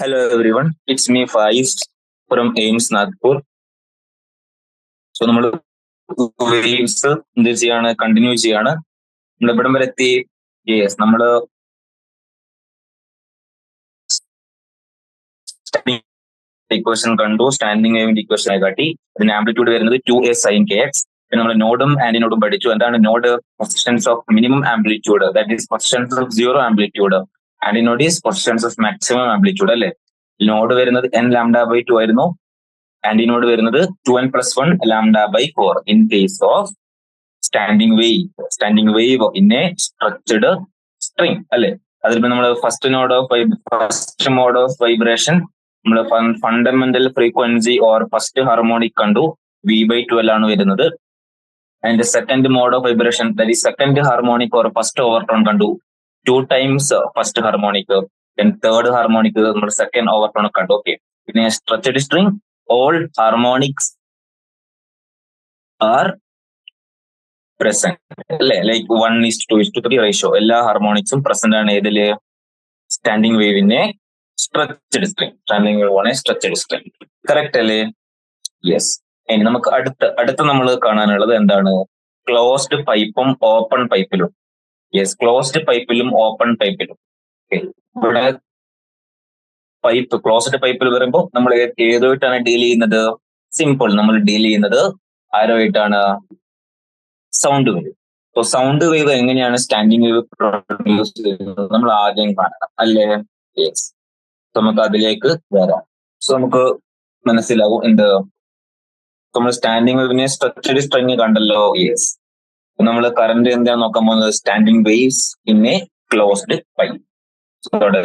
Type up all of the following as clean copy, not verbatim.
Hello everyone, it's me Faiz from AIMS Nagpur. So നമ്മൾ waves എന്ത് ചെയ്യാണ്, continue ചെയ്യാണ്. നമ്മൾ ഇവിടം വരെ എത്തി. യെസ്, നമ്മള് ഇക്വേഷൻ കണ്ടു. സ്റ്റാൻഡിങ് വേവിന്റെ ഇക്വേഷൻ കാട്ടി. അതിന്റെ ആംപ്ലിറ്റ്യൂഡ് വരുന്നത് 2a sin kx. പിന്നെ നമ്മൾ നോഡും ആന്റിനോഡും പഠിച്ചു. എന്താണ് node? Positions of minimum amplitude, that is positions of zero amplitude. Antinode is positions of maximum amplitude അല്ലെ. നോഡ് വരുന്നത് n λ/2 ആയിരുന്നു. ആന്റിനോഡ് വരുന്നത് 2n+1 λ/4 in case of standing wave. Standing wave in a structured string അല്ലെ. അതിൽ നമ്മൾ first mode of vibration നമ്മൾ fundamental frequency or first harmonic കണ്ടു, v/12 ആണ് വരുന്നത്. And second mode of vibration, that is second harmonic or first overtone കണ്ടു, 2 times first harmonic. then third harmonic നമ്മൾ second overtone കണ്ടു. ഓക്കെ, പിന്നെ structured string all harmonics are present അല്ലെ. Like 1:2:3 ratio എല്ലാ ഹാർമോണിക്സും പ്രസന്റ് ആണ്. ഏതില്? സ്റ്റാൻഡിങ് വേവിന്റെ സ്ട്രക്ചർഡ് സ്ട്രിങ്. സ്റ്റാൻഡിങ് വേവ് ആണ് സ്ട്രക്ചർഡ് സ്ട്രിങ്. കറക്റ്റ് അല്ലേ? യെസ്. ഇനി നമുക്ക് അടുത്ത നമ്മൾ കാണാനുള്ളത് എന്താണ്? ക്ലോസ്ഡ് പൈപ്പും ഓപ്പൺ പൈപ്പിലും. യെസ്, ക്ലോസ്ഡ് പൈപ്പിലും ഓപ്പൺ പൈപ്പിലും. ഇവിടെ പൈപ്പ്, ക്ലോസ്ഡ് പൈപ്പിൽ വരുമ്പോൾ നമ്മൾ ഏതുമായിട്ടാണ് ഡീൽ ചെയ്യുന്നത്? സിമ്പിൾ, നമ്മൾ ഡീൽ ചെയ്യുന്നത് ആരുമായിട്ടാണ്? Sound wave. So sound wave എങ്ങനെയാണ് സ്റ്റാൻഡിങ് വേവ് പ്രൊഡ്യൂസ് ചെയ്യുന്നത് നമ്മൾ ആദ്യം കാണണം അല്ലേ. യെസ്, നമുക്ക് അതിലേക്ക് വരാം. സോ നമുക്ക് മനസ്സിലാവും എന്ത്. നമ്മൾ സ്റ്റാൻഡിങ് വേവിനെ സ്ട്രക്ചർഡ് സ്ട്രിങ് കണ്ടല്ലോ. യെസ്, നമ്മൾ കറന്റ് എന്താണ് നോക്കാൻ പോകുന്നത്? Standing waves in A closed pipe.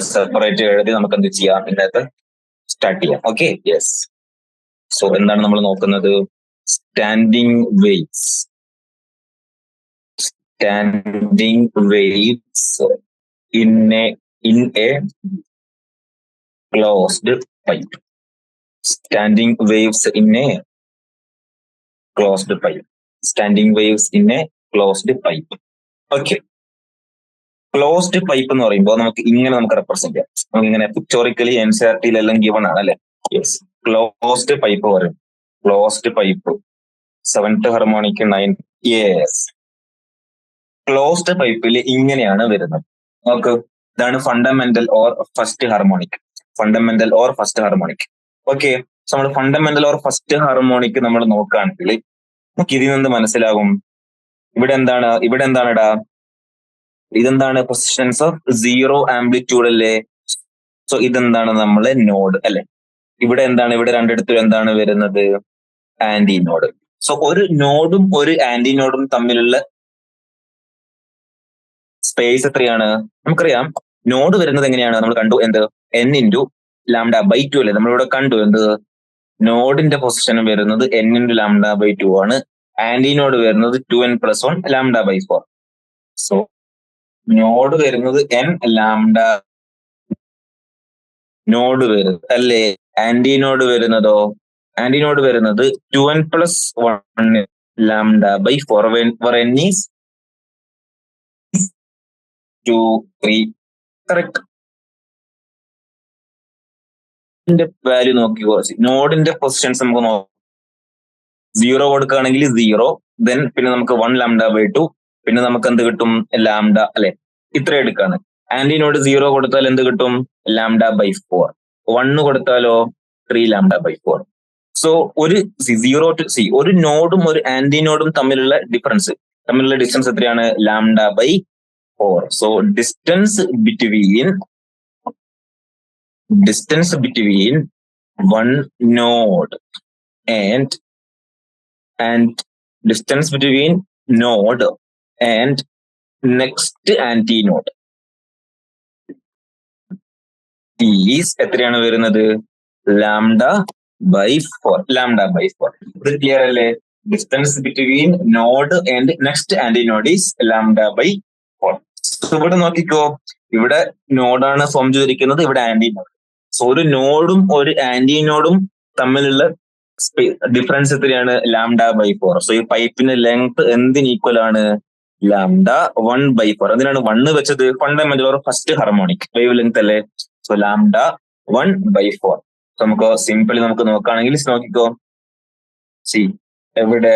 Separate എഴുതി നമുക്ക് എന്ത് ചെയ്യാം, ഇന്നത്തെ സ്റ്റാർട്ട് ചെയ്യാം. Okay, yes. സോ എന്താണ് നമ്മൾ നോക്കുന്നത്? Standing waves. Standing waves in A closed pipe. Standing waves in A closed pipe. Standing waves in A closed pipe. Okay, closed pipe എന്ന് പറയുമ്പോൾ നമുക്ക് റെപ്രസെന്റ് ചെയ്യാം. നമുക്ക് ഇങ്ങനെ പിക്ചോറിക്കലി NCERT-യിലെല്ലാം ഗിവൺ ആണ് അല്ലെ. യെസ്, ക്ലോസ്ഡ് പൈപ്പ് പറയും. Closed pipe 7th harmonic 9. Yes, closed പൈപ്പിൽ ഇങ്ങനെയാണ് വരുന്നത്. നോക്ക്, ഇതാണ് fundamental or first harmonic. Fundamental or first harmonic. Okay, നമ്മൾ ഫണ്ടമെന്റൽ ഓർ ഫസ്റ്റ് ഹാർമോണിക് നമ്മൾ നോക്കുകയാണെങ്കിൽ നമുക്ക് ഇതിൽ നിന്ന് മനസ്സിലാകും ഇവിടെ എന്താണ് ഇടാ. ഇതെന്താണ്? പൊസിഷൻസ് ഓഫ് സീറോ ആംപ്ലിറ്റ്യൂഡ് അല്ലേ. സോ ഇതെന്താണ്? നമ്മള് നോഡ് അല്ലെ. ഇവിടെ എന്താണ്? ഇവിടെ രണ്ടിടത്തും എന്താണ് വരുന്നത്? ആന്റിനോഡ്. സോ ഒരു നോഡും ഒരു ആന്റിനോഡും തമ്മിലുള്ള സ്പേസ് എത്രയാണ്? നമുക്കറിയാം. നോഡ് വരുന്നത് എങ്ങനെയാണ്? നമ്മൾ കണ്ടു എന്ത്? n × λ/2 അല്ലേ. നമ്മളിവിടെ കണ്ടു എന്ത്? നോഡിന്റെ പൊസിഷൻ വരുന്നത് n × λ/2 ആണ്. ആന്റിനോഡ് വരുന്നത് 2n+1 λ/4. സോ നോഡ് വരുന്നത് n λ നോഡ് വരുന്നത് അല്ലേ. ആന്റിനോഡ് വരുന്നതോ? ആന്റിനോഡ് വരുന്നത് 2n+1 λ/4 n is 2, 3. Correct. Value നോക്കിക്കോ. നോഡിന്റെ പൊസിഷൻസ് നമുക്ക് നോക്കാം. 0 കൊടുക്കുകയാണെങ്കിൽ 0, ദെൻ പിന്നെ നമുക്ക് 1 λ/2, പിന്നെ നമുക്ക് എന്ത് കിട്ടും? ലാംഡ അല്ലെ. ഇത്ര എടുക്കാണ്. ആന്റിനോഡ് 0 കൊടുത്താൽ എന്ത് കിട്ടും? λ/4. 1 കൊടുത്താലോ? 3 λ/4. സോ ഒരു നോഡും ഒരു ആന്റിനോഡും തമ്മിലുള്ള ഡിസ്റ്റൻസ് എത്രയാണ്? λ/4. So distance between one node and distance between node and next antinode is എത്രയാണ് വരുന്നത്? λ/4. ഇത് ക്ലിയർ അല്ലേ? Distance between node and next antinode is λ/4. ഇവിടെ നോക്കിക്കോ, ഇവിടെ നോഡാണ് ഫോം ചെയ്തിരിക്കുന്നത്, ഇവിടെ ആന്റിനോഡ്. സോ ഒരു നോഡും ഒരു ആന്റിനോഡും തമ്മിലുള്ള ഡിഫറൻസ് എത്രയാണ്? λ/4. സോ ഈ പൈപ്പിന്റെ ലെങ്ത് എന്തിന് ഈക്വൽ ആണ്? λ1/4. അതിനാണ് 1 വെച്ചത്. Fundamental or first harmonic wave length അല്ലേ. സോ λ 1/4. നമുക്ക് സിമ്പിളി നമുക്ക് നോക്കുകയാണെങ്കിൽ നോക്കിക്കോ. സി എവിടെ,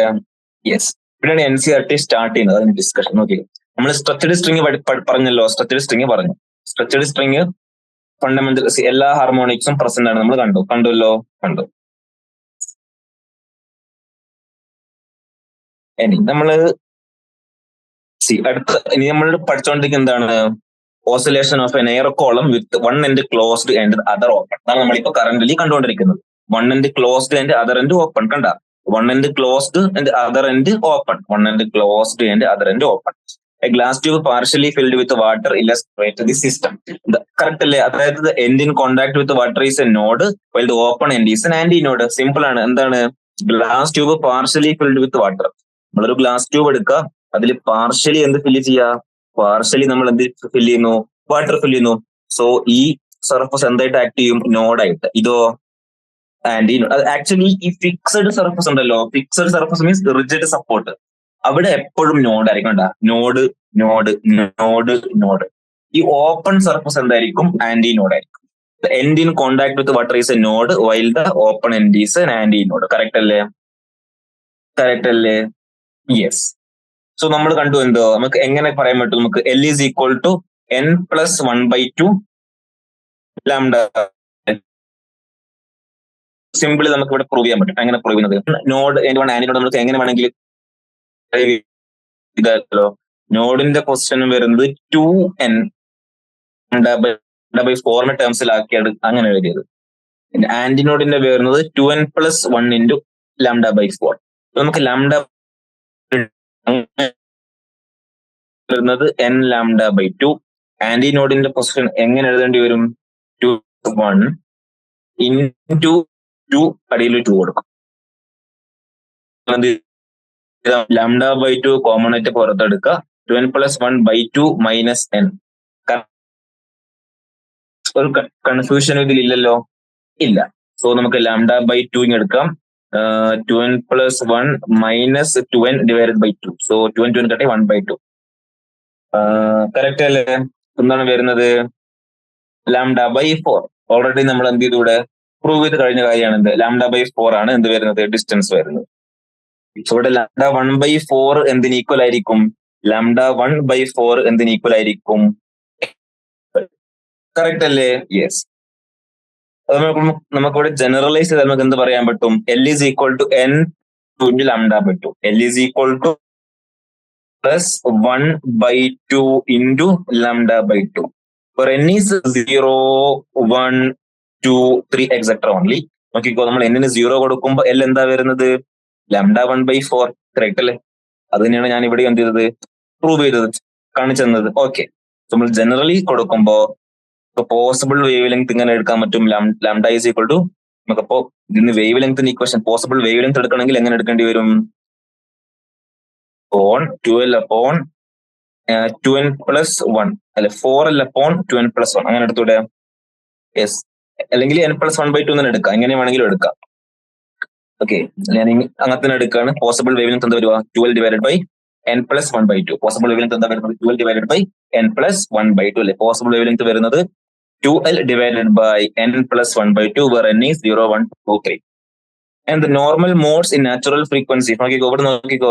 യെസ്, ഇവിടെയാണ് NCERT സ്റ്റാർട്ട് ചെയ്യുന്നത്. അതിന് ഡിസ്കഷൻ നോക്കി. നമ്മൾ സ്ട്രക്ചർഡ് സ്ട്രിങ് പറഞ്ഞല്ലോ. സ്ട്രക്ചർഡ് സ്ട്രിങ് പറഞ്ഞു. സ്ട്രക്ചർഡ് സ്ട്രിങ് ഫണ്ടമെന്റൽ എല്ലാ ഹാർമോണിക്സും പ്രസന്റ് ആണ്. നമ്മൾ കണ്ടുവല്ലോ. ഇനി നമ്മള് ഇനി നമ്മൾ പഠിച്ചുകൊണ്ടിരിക്കുന്ന എന്താണ്? Oscillation of an air column with one end closed and other open. അതാണ് നമ്മളിപ്പോ കറന്റ്ലി കണ്ടുകൊണ്ടിരിക്കുന്നത്. One end closed and other end open. കണ്ട, one end closed and other end open. One end closed and other end open. A glass tube partially filled with water illustrate the system. Correct അല്ലേ? അതായത് end in contact with water is a node while the open end is an anti node. Simple ആണ്. എന്താണ്? Glass tube partially filled with water. നമ്മളൊരു glass tube എടുക്കുക, അതിൽ partially എന്ത് fill ചെയ്യുക? Partially നമ്മൾ എന്ത് ഫില്ല് ചെയ്യുന്നു? വാട്ടർ ഫില്ല് ചെയ്യുന്നു. സോ ഈ സർഫസ് എന്തായിട്ട് ആക്ട് ചെയ്യും? നോഡായിട്ട്. ഇതോ ആന്റി. ആക്ച്വലി ഈ ഫിക്സഡ് സർഫസ് ഉണ്ടല്ലോ, fixed surface means rigid support. അവിടെ എപ്പോഴും നോഡ് ആയിരിക്കും. Node node node node. ഈ ഓപ്പൺ സർഫസ് എന്തായിരിക്കും? ആന്റി നോഡ് ആയിരിക്കും. End in contact with water is a node while the open end is an antinode. Correct അല്ലേ? Correct അല്ലേ? Yes. So നമ്മൾ കണ്ടു എന്തോ, നമുക്ക് എങ്ങനെ പറയാൻ പറ്റും? നമുക്ക് L is equal to n+1/2 lambda. Simply നമുക്ക് ഇവിടെ പ്രൂവ് ചെയ്യാൻ പറ്റും. എങ്ങനെ പ്രൂവ് ചെയ്യുന്നത്? നോഡ് ആന്റിനോഡ് നമുക്ക് എങ്ങനെ വേണമെങ്കിൽ ഇതല്ലോ. നോഡിന്റെ പൊസിഷൻ വരുന്നത് 2n /4 ടേംസിലാക്കിയത് അങ്ങനെ എഴുതിയത്. ആന്റിനോഡിന്റെ വരുന്നത് 2n+1 × λ/4. നമുക്ക് ലാംഡ വരുന്നത് n λ/2. ആന്റിനോഡിന്റെ പൊസിഷൻ എങ്ങനെ എഴുതേണ്ടി വരും? 2 1 2 അടിയിൽ 2 കൊടുക്കും. λ/2 കോമൺ ആയിട്ട് പുറത്തെടുക്കുക. 2n+1/2 - n. ഒരു കൺഫ്യൂഷൻ ഇതിലില്ലല്ലോ? ഇല്ല. സോ നമുക്ക് λ/2 എടുക്കാം. 2n+1 - 2n / 2. So 2n കട്ടെ 1/2. Correct അല്ലേ? എന്താണ് വരുന്നത്? λ/4. ഓൾറെഡി നമ്മൾ എന്ത് ചെയ്തു? ഇവിടെ പ്രൂവ് ചെയ്ത് കഴിഞ്ഞ കാര്യമാണ്. എന്ത്? λ/4 ആണ് എന്ത് വരുന്നത്? ഡിസ്റ്റൻസ് വരുന്നത്. സോ ഇവിടെ λ1/4 എന്തിന് ഈക്വൽ ആയിരിക്കും? λ1/4 എന്തിന് ഈക്വൽ ആയിരിക്കും? കറക്റ്റ് അല്ലേ? യെസ്. നമുക്കിവിടെ ജനറലൈസ് ചെയ്താൽ നമുക്ക് എന്ത് പറയാൻ പറ്റും? L is equal to n × λ/2. L is equal to +1/2 × λ/2. For n is 0, 1, 2, 3 etc. only. നോക്കിക്കോ, നമ്മൾ n ന് 0 കൊടുക്കുമ്പോൾ L എന്താ വരുന്നത്? λ1/4. കറക്റ്റ് അല്ലേ? അത് തന്നെയാണ് ഞാൻ ഇവിടെ എന്ത് ചെയ്തത്? പ്രൂവ് ചെയ്തത്, കാണിച്ചു തന്നത്. ഓക്കെ. നമ്മൾ ജനറലി കൊടുക്കുമ്പോ പോസിബിൾ വേവ് ലെങ്ത് ഇങ്ങനെ എടുക്കാൻ പറ്റും. λ is equal to, നമുക്കപ്പോ ഇതിന് വേവ് ലെങ്ത്തിന്റെ ഇക്വേഷൻ, പോസിബിൾ വേവ് ലെങ്ത് എടുക്കണമെങ്കിൽ എങ്ങനെ എടുക്കേണ്ടി വരും? 12/2n + 1 അല്ലെ, 4l/2n + 1 അങ്ങനെ എടുത്തൂടെ? യെസ്. അല്ലെങ്കിൽ n+1/2 തന്നെ എടുക്കാം. എങ്ങനെ വേണമെങ്കിലും എടുക്കാം. ഓക്കെ, ഞാൻ അങ്ങനെ തന്നെ എടുക്കുകയാണ്. പോസിബിൾ വേവ് ലെങ്ത് എന്താ വരുക? 12/n+1/2. പോസിബിൾ വേവ് ലെങ്ത് എന്താ വരുന്നത്? 12/n+1/2 അല്ലെ? പോസിബിൾ വേവ് ലെങ്ത് വരുന്നത് 2l/n+1/2, where n is 0, 1, 2, 3. And the normal modes in natural frequency. നോക്കിക്കോ, ഇവിടെ നോക്കിക്കോ.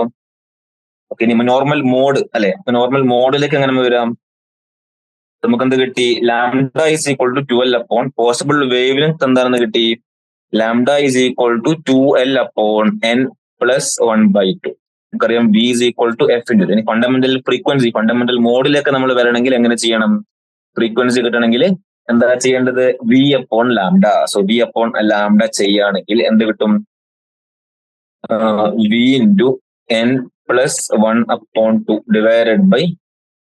ഓക്കെ, ഇനി നോർമൽ മോഡ് അല്ലെ? നോർമൽ മോഡിലേക്ക് എങ്ങനെ വരാം? നമുക്ക് എന്ത് കിട്ടി? λ is equal to 2l/, possible wave length എന്താണെന്ന് കിട്ടി? λ is equal to 2l/n+1/2. നമുക്കറിയാം v is equal to f × ഇനി ഫണ്ടമെന്റൽ ഫ്രീക്വൻസി, ഫണ്ടമെന്റൽ മോഡിലേക്ക് നമ്മൾ വരണമെങ്കിൽ എങ്ങനെ ചെയ്യണം? ഫ്രീക്വൻസി കിട്ടണമെങ്കിൽ എന്താ ചെയ്യേണ്ടത്? v/λ. സോ v/λ ചെയ്യുകയാണെങ്കിൽ എന്ത് കിട്ടും? v × n+1/2 /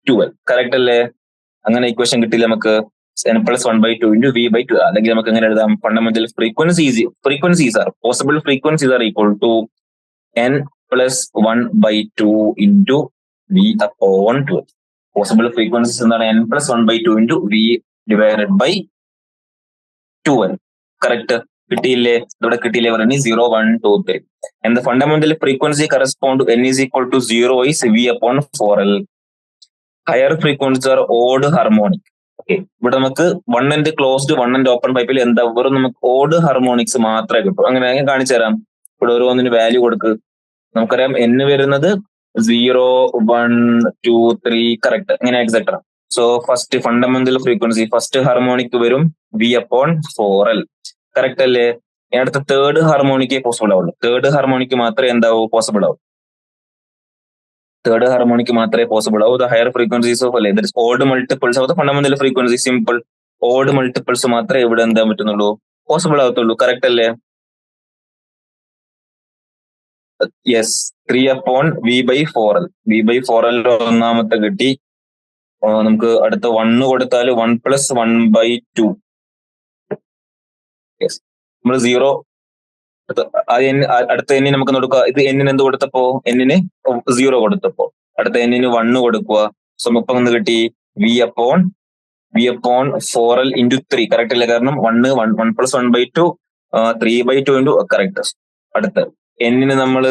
12. കറക്റ്റ് അല്ലേ? അങ്ങനെ ഇക്വേഷൻ കിട്ടില്ല നമുക്ക്. n+1/2 × v/2. അല്ലെങ്കിൽ നമുക്ക് എങ്ങനെ എഴുതാം? Fundamental frequencies are possible frequencies are equal to n+1/2 × v/12. Possible frequencies എന്താണ്? n+1/2 × v/12. കറക്റ്റ് കിട്ടിയില്ലേ? ഇവിടെ കിട്ടിയില്ലേ? പറഞ്ഞ 0, 1, 2, 3. And the fundamental frequency correspond to n is equal to 0 is v/4l. Higher frequencies are odd harmonic. ഇവിടെ നമുക്ക് one end closed one end open പൈപ്പിൽ എന്താ വെറും നമുക്ക് ഓഡ് ഹാർമോണിക്സ് മാത്രമേ കിട്ടൂ. അങ്ങനെ ഞാൻ കാണിച്ചു തരാം. ഇവിടെ ഓരോന്നിന് വാല്യൂ കൊടുക്ക്. നമുക്കറിയാം n വരുന്നത് 0, 1, 2, 3 കറക്റ്റ്, ഇങ്ങനെ etcetera. So first fundamental frequency first harmonic വരും V/4L, കറക്റ്റ് അല്ലേ? അടുത്ത തേർഡ് ഹാർമോണിക്കേ പോസിബിൾ ആവുള്ളൂ. തേർഡ് ഹാർമോണിക്ക് മാത്രമേ എന്താവൂ പോസിബിൾ ആവും. തേർഡ് ഹാർമോണിക്ക് മാത്രമേ പോസിബിൾ ആവൂ. ദ ഹയർ ഫ്രീക്വൻസീസ് ഓഫ് അല്ലേ that is odd multiples of the fundamental frequency. Simple odd multiples മാത്രമേ ഇവിടെ എന്താ പറ്റുന്നുള്ളൂ പോസിബിൾ ആവത്തുള്ളൂ. കറക്റ്റ് അല്ലേ? Yes, 3/V/4L. V/4L ഒന്നാമത്തെ കിട്ടി. നമുക്ക് അടുത്ത 1 കൊടുത്താൽ 1 + 1/2. യെസ്, നമ്മൾ 0 അടുത്ത n നമുക്ക് കൊടുക്കുക. ഇത് n എന്ത് കൊടുത്തപ്പോ? n 0 കൊടുത്തപ്പോ. അടുത്ത n 1 കൊടുക്കുക. സോ ഇപ്പം ഒന്ന് കിട്ടി V/4L × 3. കറക്റ്റ് അല്ലേ? കാരണം 1 + 1/2 3/2 കറക്റ്റ്. അടുത്ത n നമ്മൾ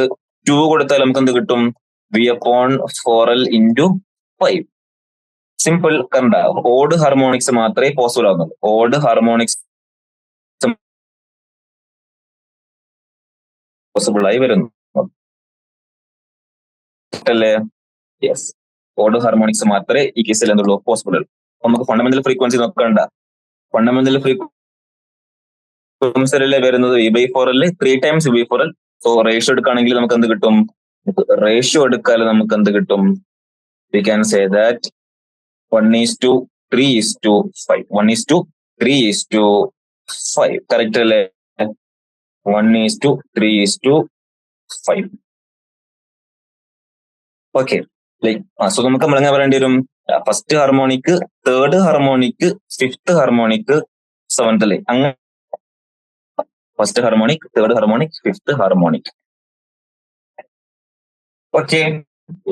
2 കൊടുത്താൽ നമുക്ക് എന്ത് കിട്ടും? V/4L × 5. സിമ്പിൾ. കണ്ട, ഓഡ് ഹാർമോണിക്സ് മാത്രമേ പോസിബിൾ ആവുന്നുള്ളൂ. ഓഡ് ഹാർമോണിക്സ് പോസിബിൾ ആയി വരുന്നു അല്ലേ? യെസ്, ഓഡ് ഹാർമോണിക്സ് മാത്രമേ ഈ കേസിൽ എന്തുള്ളൂ പോസിബിൾ ഉള്ളൂ. നമുക്ക് ഫണ്ടമെന്റൽ ഫ്രീക്വൻസി നോക്കണ്ട. ഫണ്ടമെന്റൽ ഫ്രീക്വൻസിയിലെ വരുന്നത് V/4L 3 times V/4L. So ratio എടുക്കുകയാണെങ്കിൽ നമുക്ക് എന്ത് കിട്ടും? റേഷ്യോ എടുക്കാതെ നമുക്ക് എന്ത് കിട്ടും? We can say that 1:3:5. 1:3:5 correct അല്ലേ? 1:3:5. ഓക്കെ. സോ നമുക്ക് നമ്മളെങ്ങനെ പറയേണ്ടി വരും? First harmonic, third harmonic, fifth harmonic, seventh അല്ലേ? അങ്ങനെ first harmonic, third harmonic, fifth harmonic. Okay.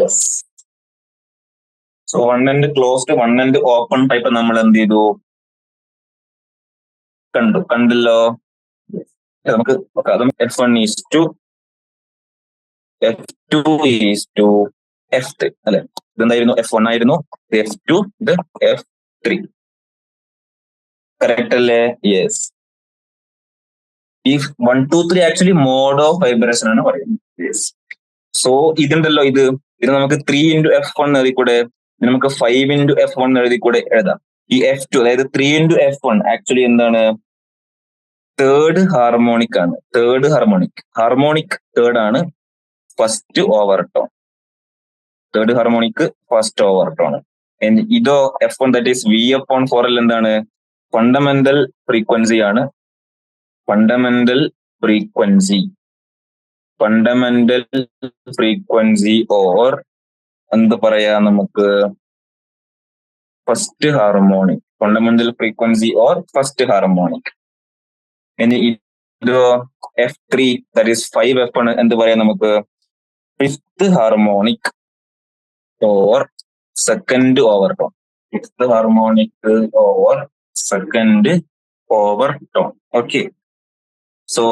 Yes. So one end closed, one end open pipe നമ്മൾ എന്ത് ചെയ്തു? കണ്ടല്ലോ. നമുക്ക് F1 F2 F3 അല്ലെ? ഇതെന്തായിരുന്നു? F1 ആയിരുന്നു, F2, ഇത് F3. കറക്റ്റ് അല്ലേ? യെസ്. ഈ 1, 2, 3 ആക്ച്വലി മോഡ് ഓഫ് വൈബ്രേഷൻ ആണ് പറയുന്നത്. യെസ്. സോ ഇതുണ്ടല്ലോ, ഇത് നമുക്ക് 3 × F1 എഴുതി കൂടെ? നമുക്ക് 5 × F1 എഴുതി കൂടെ? എഴുതാം. ഈ F2 അതായത് 3 × F1 ആക്ച്വലി എന്താണ്? തേർഡ് ഹാർമോണിക് ആണ്. തേർഡ് ഹാർമോണിക് തേർഡ് ആണ്. First overtone. Third harmonic first overtone. ഇതോ F1 ദാറ്റ് ഈസ് V/4L എന്താണ്? ഫണ്ടമെന്റൽ ഫ്രീക്വൻസി ആണ്. ഫണ്ടമെന്റൽ ഫ്രീക്വൻസി ഓർ എന്ത് പറയാ നമുക്ക്? First harmonic. Fundamental frequency or first harmonic. ഇനി ഇതോ F3 ദാറ്റ് ഈസ് 5/F1 എന്ത് പറയാം നമുക്ക്? Fifth harmonic or second overtone. Fifth harmonic or second overtone. Okay. So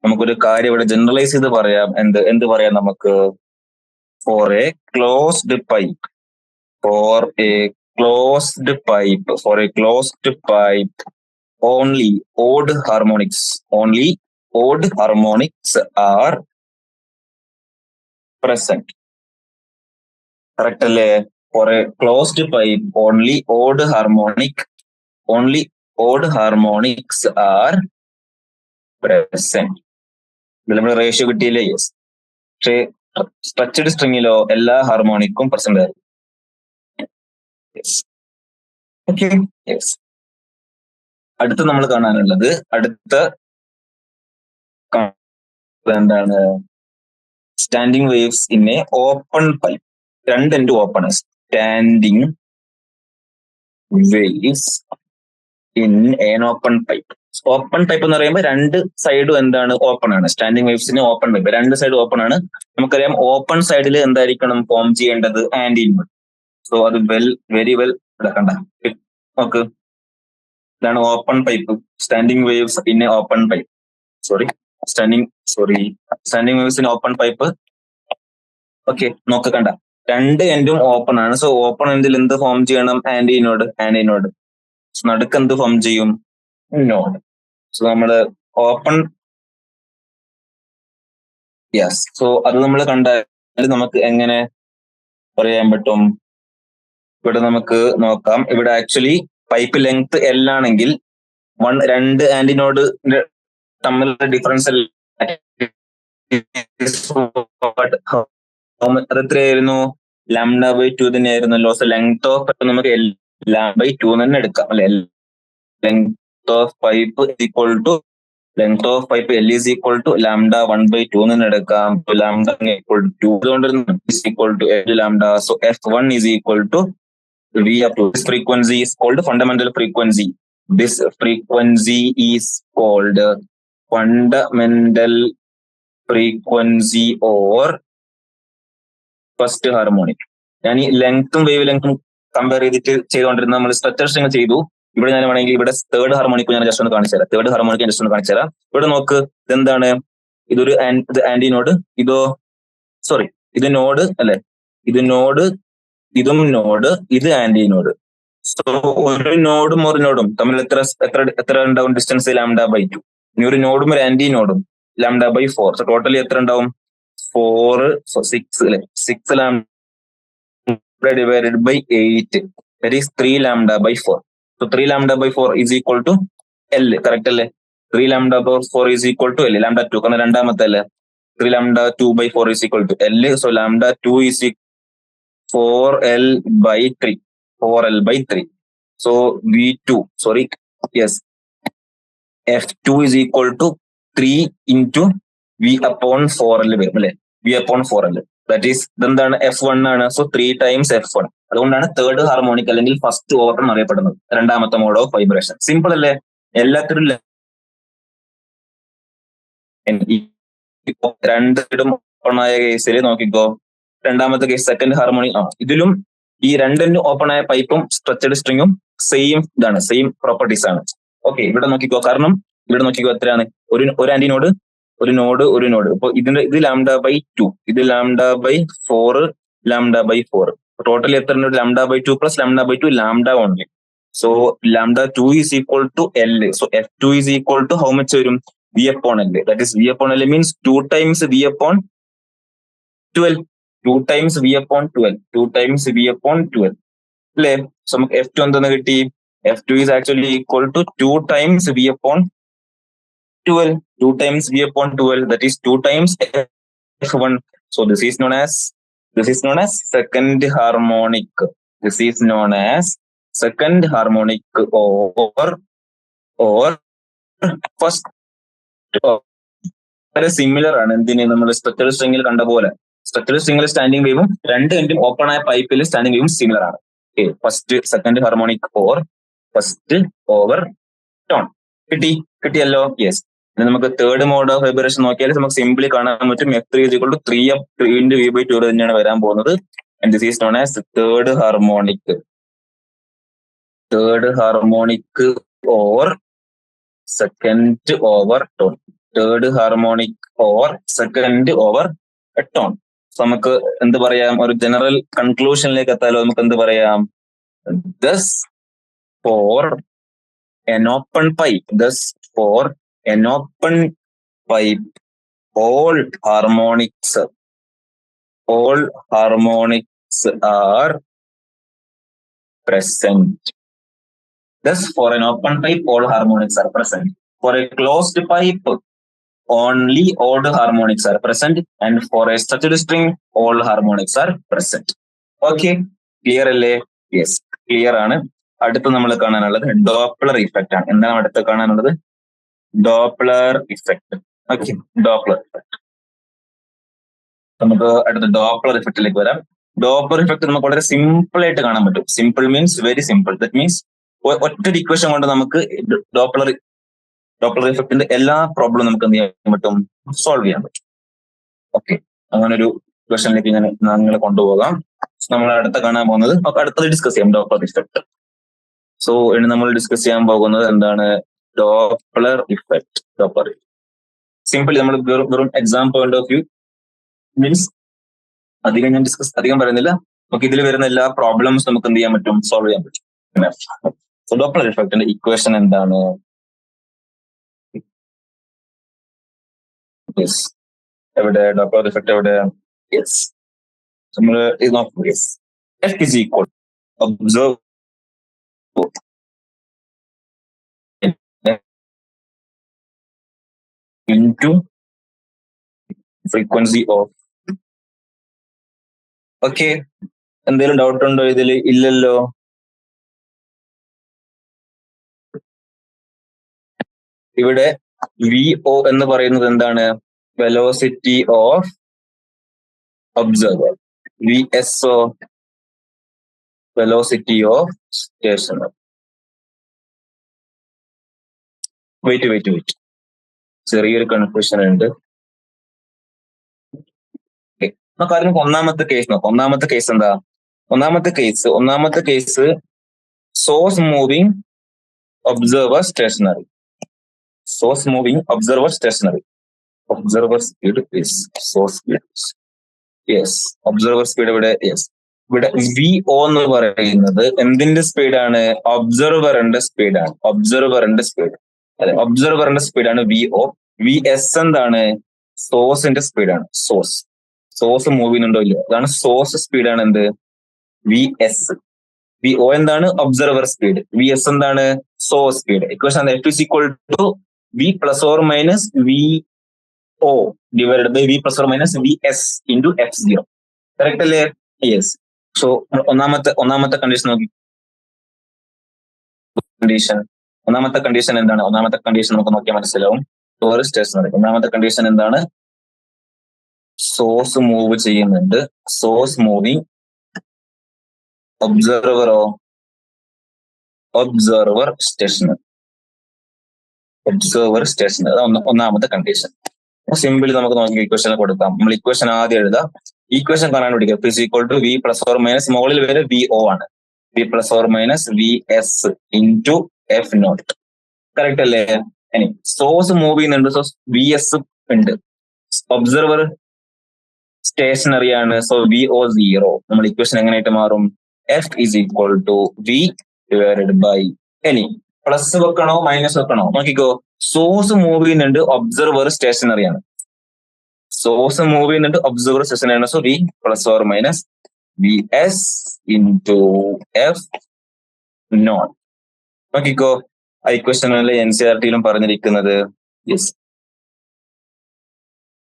നമുക്കൊരു കാര്യം ഇവിടെ ജനറലൈസ് ചെയ്ത് പറയാം. എന്ത് പറയാം നമുക്ക്? Four A closed pipe only odd harmonics are present. Correct അല്ലേ? For a closed pipe only odd harmonics are present. ഇതിൽ നമ്മൾ റേഷ്യോ കിട്ടിയില്ലേ? യെസ്. പക്ഷേ സ്ട്രക്ചർഡ് സ്ട്രിങ്ങിലോ എല്ലാ ഹാർമോണിക്കും പ്രസന്റ് ആയിരുന്നു. ഓക്കെ. യെസ്. അടുത്ത നമ്മൾ കാണാനുള്ളത് എന്താണ്? Standing waves in a open pipe. രണ്ട് end open. Standing waves in an open pipe. Open pipe എന്ന് പറയുമ്പോൾ രണ്ട് സൈഡും എന്താണ്? ഓപ്പൺ ആണ്. സ്റ്റാൻഡിങ് വേവ്സിന് ഓപ്പൺ പൈപ്പ്, രണ്ട് സൈഡ് ഓപ്പൺ ആണ്. നമുക്കറിയാം ഓപ്പൺ സൈഡിൽ എന്തായിരിക്കണം ഫോം ചെയ്യേണ്ടത്? Anti invert. സോ അത് വെരി വെൽ കണ്ട. നോക്ക്, ഇതാണ് open pipe. Standing waves in a open pipe. Standing waves in open pipe. Okay. നോക്ക്, കണ്ട, രണ്ട് എൻഡും ഓപ്പൺ ആണ്. സോ ഓപ്പൺ എൻഡിൽ എന്ത് ഫോം ചെയ്യണം? ആന്റിനോഡ്. നടുക്ക് എന്ത് ഫോം ചെയ്യും? നോഡ്. സോ നമ്മള് ഓപ്പൺ യെസ്. സോ അത് നമ്മൾ കണ്ടാൽ നമുക്ക് എങ്ങനെ പറയാൻ പറ്റും? ഇവിടെ നമുക്ക് നോക്കാം. ഇവിടെ ആക്ച്വലി പൈപ്പ് ലെങ്ത് L ആണെങ്കിൽ രണ്ട് ആന്റിനോഡ് തമ്മിലുള്ള ഡിഫറൻസ് എത്രയായിരുന്നു? λ/2 തന്നെയായിരുന്നല്ലോ. സോ ലെങ്ത് ഓഫ് നമുക്ക് λ/2 തന്നെ എടുക്കാം അല്ലെ. Length of pipe equal to length of pipe L is equal to λ1/2 എന്ന് എടുക്കാം. λ equal to 2 is equal to λ. So F1 is equal to V up to this frequency is called fundamental frequency. This frequency is called fundamental frequency or first harmonic. ഞാൻ ഈ ലെങ്ത്തും wave ലെങ്ത്തും compare ചെയ്തുകൊണ്ടിരുന്ന നമ്മൾ structure string ചെയ്തു. ഇവിടെ ഞാൻ വേണമെങ്കിൽ ഇവിടെ തേർഡ് ഹാർമോണിക് ഞാൻ ജസ്റ്റ് ഒന്ന് കാണിച്ചു തരാം. തേർഡ് ഹാർമോണിക് ഞാൻ ജസ്റ്റ് ഒന്ന് കാണിച്ചു തരാം. ഇവിടെ നോക്ക്, ഇതെന്താണ്? ഇതൊരു ആന്റിനോഡ്, ഇതോ സോറി ഇത് നോഡ് അല്ലെ, ഇത് നോഡ്, ഇതും നോഡ്, ഇത് ആന്റിനോഡ്. സോ ഒരു നോഡും തമ്മിൽ എത്ര ഉണ്ടാവും ഡിസ്റ്റൻസ്? λ/2. ഇനി ഒരു നോഡും ഒരു ആന്റിനോഡും λ/4. സോ ടോട്ടലി എത്ര ഉണ്ടാവും? 4 6 അല്ലെ. 6 λ divided by 8, that is 3 λ/4. So 3 λ/4 is equal to L, correct അല്ലേ? 3 λ/4 is equal to L, λ2 കാരണം രണ്ടാമത്തെ അല്ലേ. 3 λ2/4 is equal to L. So λ2 is 4L/3. 4L/3. So V2, sorry, yes, F2 is equal to 3 into V/4L വരും അല്ലെ. V/4L. That is ഇതെന്താണ്? F1 ആണ്. So 3 times F1. അതുകൊണ്ടാണ് third harmonic അല്ലെങ്കിൽ first order എന്നറിയപ്പെടുന്നത്, രണ്ടാമത്തെ മോഡ് ഓഫ് വൈബ്രേഷൻ. സിമ്പിൾ അല്ലേ? എല്ലാത്തിനും രണ്ടിടും ഓപ്പൺ ആയ കേസിൽ നോക്കിക്കോ. രണ്ടാമത്തെ കേസ് സെക്കൻഡ് ഹാർമോണിക്. ഇതിലും ഈ രണ്ടിനും ഓപ്പൺ ആയ പൈപ്പും സ്ട്രെച്ചഡ് സ്ട്രിങ്ങും സെയിം ഇതാണ്, സെയിം പ്രോപ്പർട്ടീസ് ആണ്. ഓക്കെ, ഇവിടെ നോക്കിക്കോ. കാരണം ഇവിടെ നോക്കിക്കോ എത്രയാണ്? ഒരു ആന്റിനോഡ്, ഒരു നോഡ്. അപ്പൊ ഇത് λ/2, ഇത് λ/4, λ/4. ടോട്ടലി എത്ര? λ/2 plus λ/2 λ only. So λ2 is equal to L. So F2 is equal to how much വരും? V/L. That is V/L means 2 times V/12. 2 times V/12. 2 times V/12 അല്ലേ. സോ നമുക്ക് F2 എന്തെന്ന് കിട്ടി? F2 is actually equal to 2 times V/12. 2 times V/12, that is 2 times F1. So this is known as second harmonic. This is known as second harmonic or first. വളരെ similar ആണ്. എന്തിന്? നമ്മൾ structural സ്ട്രിംഗിൽ കണ്ട പോലെ. Structural സ്ട്രിംഗിൽ standing വേവും രണ്ട് എൻഡും open ആയ പൈപ്പിൽ സ്റ്റാൻഡിംഗ് വേവും സിമിലർ ആണ്. First second harmonic or first over tone. കിട്ടിയല്ലോ. യെസ്. നമുക്ക് തേർഡ് മോഡ് ഓഫ് വൈബ്രേഷൻ നോക്കിയാൽ നമുക്ക് സിംപ്ലി കാണാൻ പറ്റും. F3 is equal to 3 into V/2 തന്നെയാണ് വരാൻ പോകുന്നത്. And this is known as third harmonic or second overtone. Third harmonic or second overtone. So നമുക്ക് എന്ത് പറയാം? ഒരു ജനറൽ കൺക്ലൂഷനിലേക്ക് എത്താലോ. നമുക്ക് എന്ത് പറയാം? Thus for an open pipe, all harmonics are present. Thus for an open pipe, all harmonics are present. For a closed pipe, only odd harmonics are present, and for a structured string, all harmonics are present. Okay, clear അല്ലേ? Yes, clear ആണ്. അടുത്ത് നമ്മൾ കാണാനുള്ളത് Doppler effect ആണ്. എന്താണ് അടുത്ത് കാണാനുള്ളത്? Doppler effect. Okay, Doppler effect. നമുക്ക് അടുത്ത ഡോപ്ലർ ഇഫക്റ്റിലേക്ക് വരാം. ഡോപ്ലർ ഇഫക്റ്റ് നമുക്ക് വളരെ സിമ്പിൾ ആയിട്ട് കാണാൻ പറ്റും. Simple means very simple. That means ഒറ്റ ഇക്വേഷൻ കൊണ്ട് നമുക്ക് ഡോപ്ലർ ഇഫക്റ്റിന്റെ എല്ലാ പ്രോബ്ലം നമുക്ക് എന്ത് ചെയ്യാൻ പറ്റും? സോൾവ് ചെയ്യാൻ പറ്റും. ഓക്കെ, അങ്ങനെ ഒരു ഇക്വേഷനിലേക്ക് ഞാൻ നിങ്ങളെ കൊണ്ടുപോകാം. നമ്മൾ അടുത്ത കാണാൻ പോകുന്നത്, അടുത്തത് ഡിസ്കസ് ചെയ്യാം ഡോപ്ലർ ഇഫക്റ്റ്. സോ ഇനി നമ്മൾ ഡിസ്കസ് ചെയ്യാൻ പോകുന്നത് എന്താണ്? Doppler effect. സിമ്പിളി നമ്മൾ വെറും exam point of view means അധികം പറയുന്നില്ല. നമുക്ക് ഇതിൽ വരുന്ന എല്ലാ പ്രോബ്ലംസ് നമുക്ക് എന്ത് ചെയ്യാൻ പറ്റും? സോൾവ് ചെയ്യാൻ പറ്റും. സോ ഡോപ്ലർ ഇഫക്റ്റിന്റെ ഇക്വേഷൻ എന്താണ്? യെസ്, എവിടെ ഡോപ്ലർ ഇഫക്റ്റ് എവിടെ? യെസ്, നമ്മൾ ഇത് നോക്കുക. Yes, F is equal observe into frequency of. Okay, എന്തെങ്കിലും ഡൗട്ട് ഉണ്ടോ ഇതില്? ഇല്ലല്ലോ. ഇവിടെ VO എന്ന് പറയുന്നത് എന്താണ്? Velocity of observer. VSO velocity of stationer. Wait, ചെറിയൊരു കൺഫ്യൂഷൻ ഉണ്ട്. നമുക്ക് ഒന്നാമത്തെ കേസ് നോക്കാം. ഒന്നാമത്തെ കേസ് എന്താ? ഒന്നാമത്തെ case source moving observer stationary. Source moving observer stationary. Observer speed is source speed. Yes, observer speed ഇവിടെ. യെസ്, ഇവിടെ VO എന്ന് പറയുന്നത് എന്തിന്റെ സ്പീഡാണ്? ഒബ്സർവറിന്റെ സ്പീഡാണ്. ഒബ്സർവറിന്റെ സ്പീഡാണ് VO. VS എന്താണ്? സോഴ്സിന്റെ സ്പീഡാണ്. സോഴ്സ് മൂവ് ചെയ്യുന്നുണ്ടോ ഇല്ലയോ, അതാണ് സോഴ്സ് സ്പീഡാണ് എന്ത്? VS. VO എന്താണ്? Observer speed. VS എന്താണ്? Source speed. Equation F is equal to V plus or minus VO divided by V plus or minus VS into F0. Correct അല്ലേ? Yes. So ഒന്നാമത്തെ condition നോക്കി. ഒന്നാമത്തെ condition എന്താണ്? ഒന്നാമത്തെ condition നമുക്ക് നോക്കിയാൽ മനസ്സിലാവും. സ്റ്റേഷനറി. ഒന്നാമത്തെ കണ്ടീഷൻ എന്താണ്? സോഴ്സ് മൂവ് ചെയ്യുന്നുണ്ട്. Source moving observer stationary. അതാണ് ഒന്നാമത്തെ കണ്ടീഷൻ. സിമ്പിൾ നമുക്ക് നോക്കി ഇക്വേഷൻ കൊടുക്കാം. നമ്മൾ ഇക്വേഷൻ ആദ്യം എഴുതാം. ഇക്വേഷൻ കാണാൻ പഠിക്കുക. F is equal to V plus or minus മുകളിൽ വരെ VO ആണ്. V plus or minus VS into F0. Correct അല്ലേ? ഇനി സോഴ്സ് മൂവ് ചെയ്യുന്നുണ്ട്. സോ VS ഉണ്ട്. ഒബ്സർവർ സ്റ്റേഷനറി ആണ്. So VO 0. നമ്മൾ ഇക്വേഷൻ എങ്ങനെയായിട്ട് മാറും? F is equal to V divided by. ഇനി പ്ലസ് വെക്കണോ മൈനസ് വെക്കണോ? നോക്കിക്കോ. സോഴ്സ് മൂവ് ചെയ്യുന്നുണ്ട്. ഒബ്സർവർ സ്റ്റേഷനറി ആണ്. So V plus or minus VS into F0. നോക്കിക്കോ, ആ ഇക്വേഷനിലെ NCERT-യിലും പറഞ്ഞിരിക്കുന്നത്. യെസ്,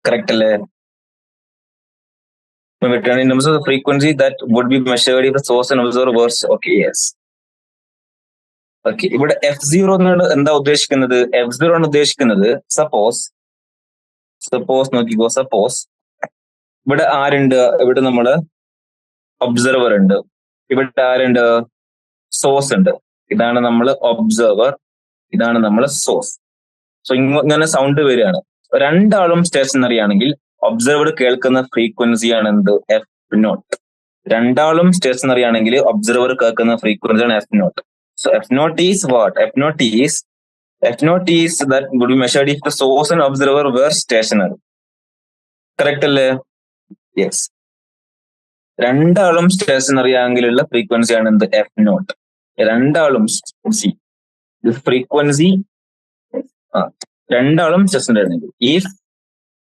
കറക്റ്റ് അല്ലേ? In terms of the frequency that would be measured if the source and observer works. Okay, yes. Okay, ഇവിടെ F0 എന്നാണ് എന്താ ഉദ്ദേശിക്കുന്നത്? F0 ആണ് ഉദ്ദേശിക്കുന്നത്. സപ്പോസ് നോക്കിക്കോ. സപ്പോസ് ഇവിടെ ആരുണ്ട്? ഇവിടെ നമ്മള് ഒബ്സർവർ ഉണ്ട്. ഇവിടെ ആരുണ്ട്? സോഴ്സ് ഉണ്ട്. ഇതാണ് നമ്മൾ ഒബ്സർവർ, ഇതാണ് നമ്മൾ സോഴ്സ്. സോ ഇങ്ങനെ സൗണ്ട് വരികയാണ്. രണ്ടാളും സ്റ്റേഷനറി ആണെങ്കിൽ ഒബ്സർവർ കേൾക്കുന്ന ഫ്രീക്വൻസിയാണ് എന്ത്? F0. രണ്ടാളും സ്റ്റേഷനറി ആണെങ്കിൽ ഒബ്സർവർ കേൾക്കുന്ന ഫ്രീക്വൻസിയാണ് F0. So F0 is what? F0 is that would be measured if the source and observer were stationary. Correct അല്ലേ? യെസ്. രണ്ടാളും സ്റ്റേഷനറി ആംഗിലുള്ള ഫ്രീക്വൻസി ആണ് എന്ത്? F0. രണ്ടാളും ഫ്രീക്വൻസി രണ്ടാളും സ്റ്റേഷനറി ആണെങ്കിൽ, ഇഫ്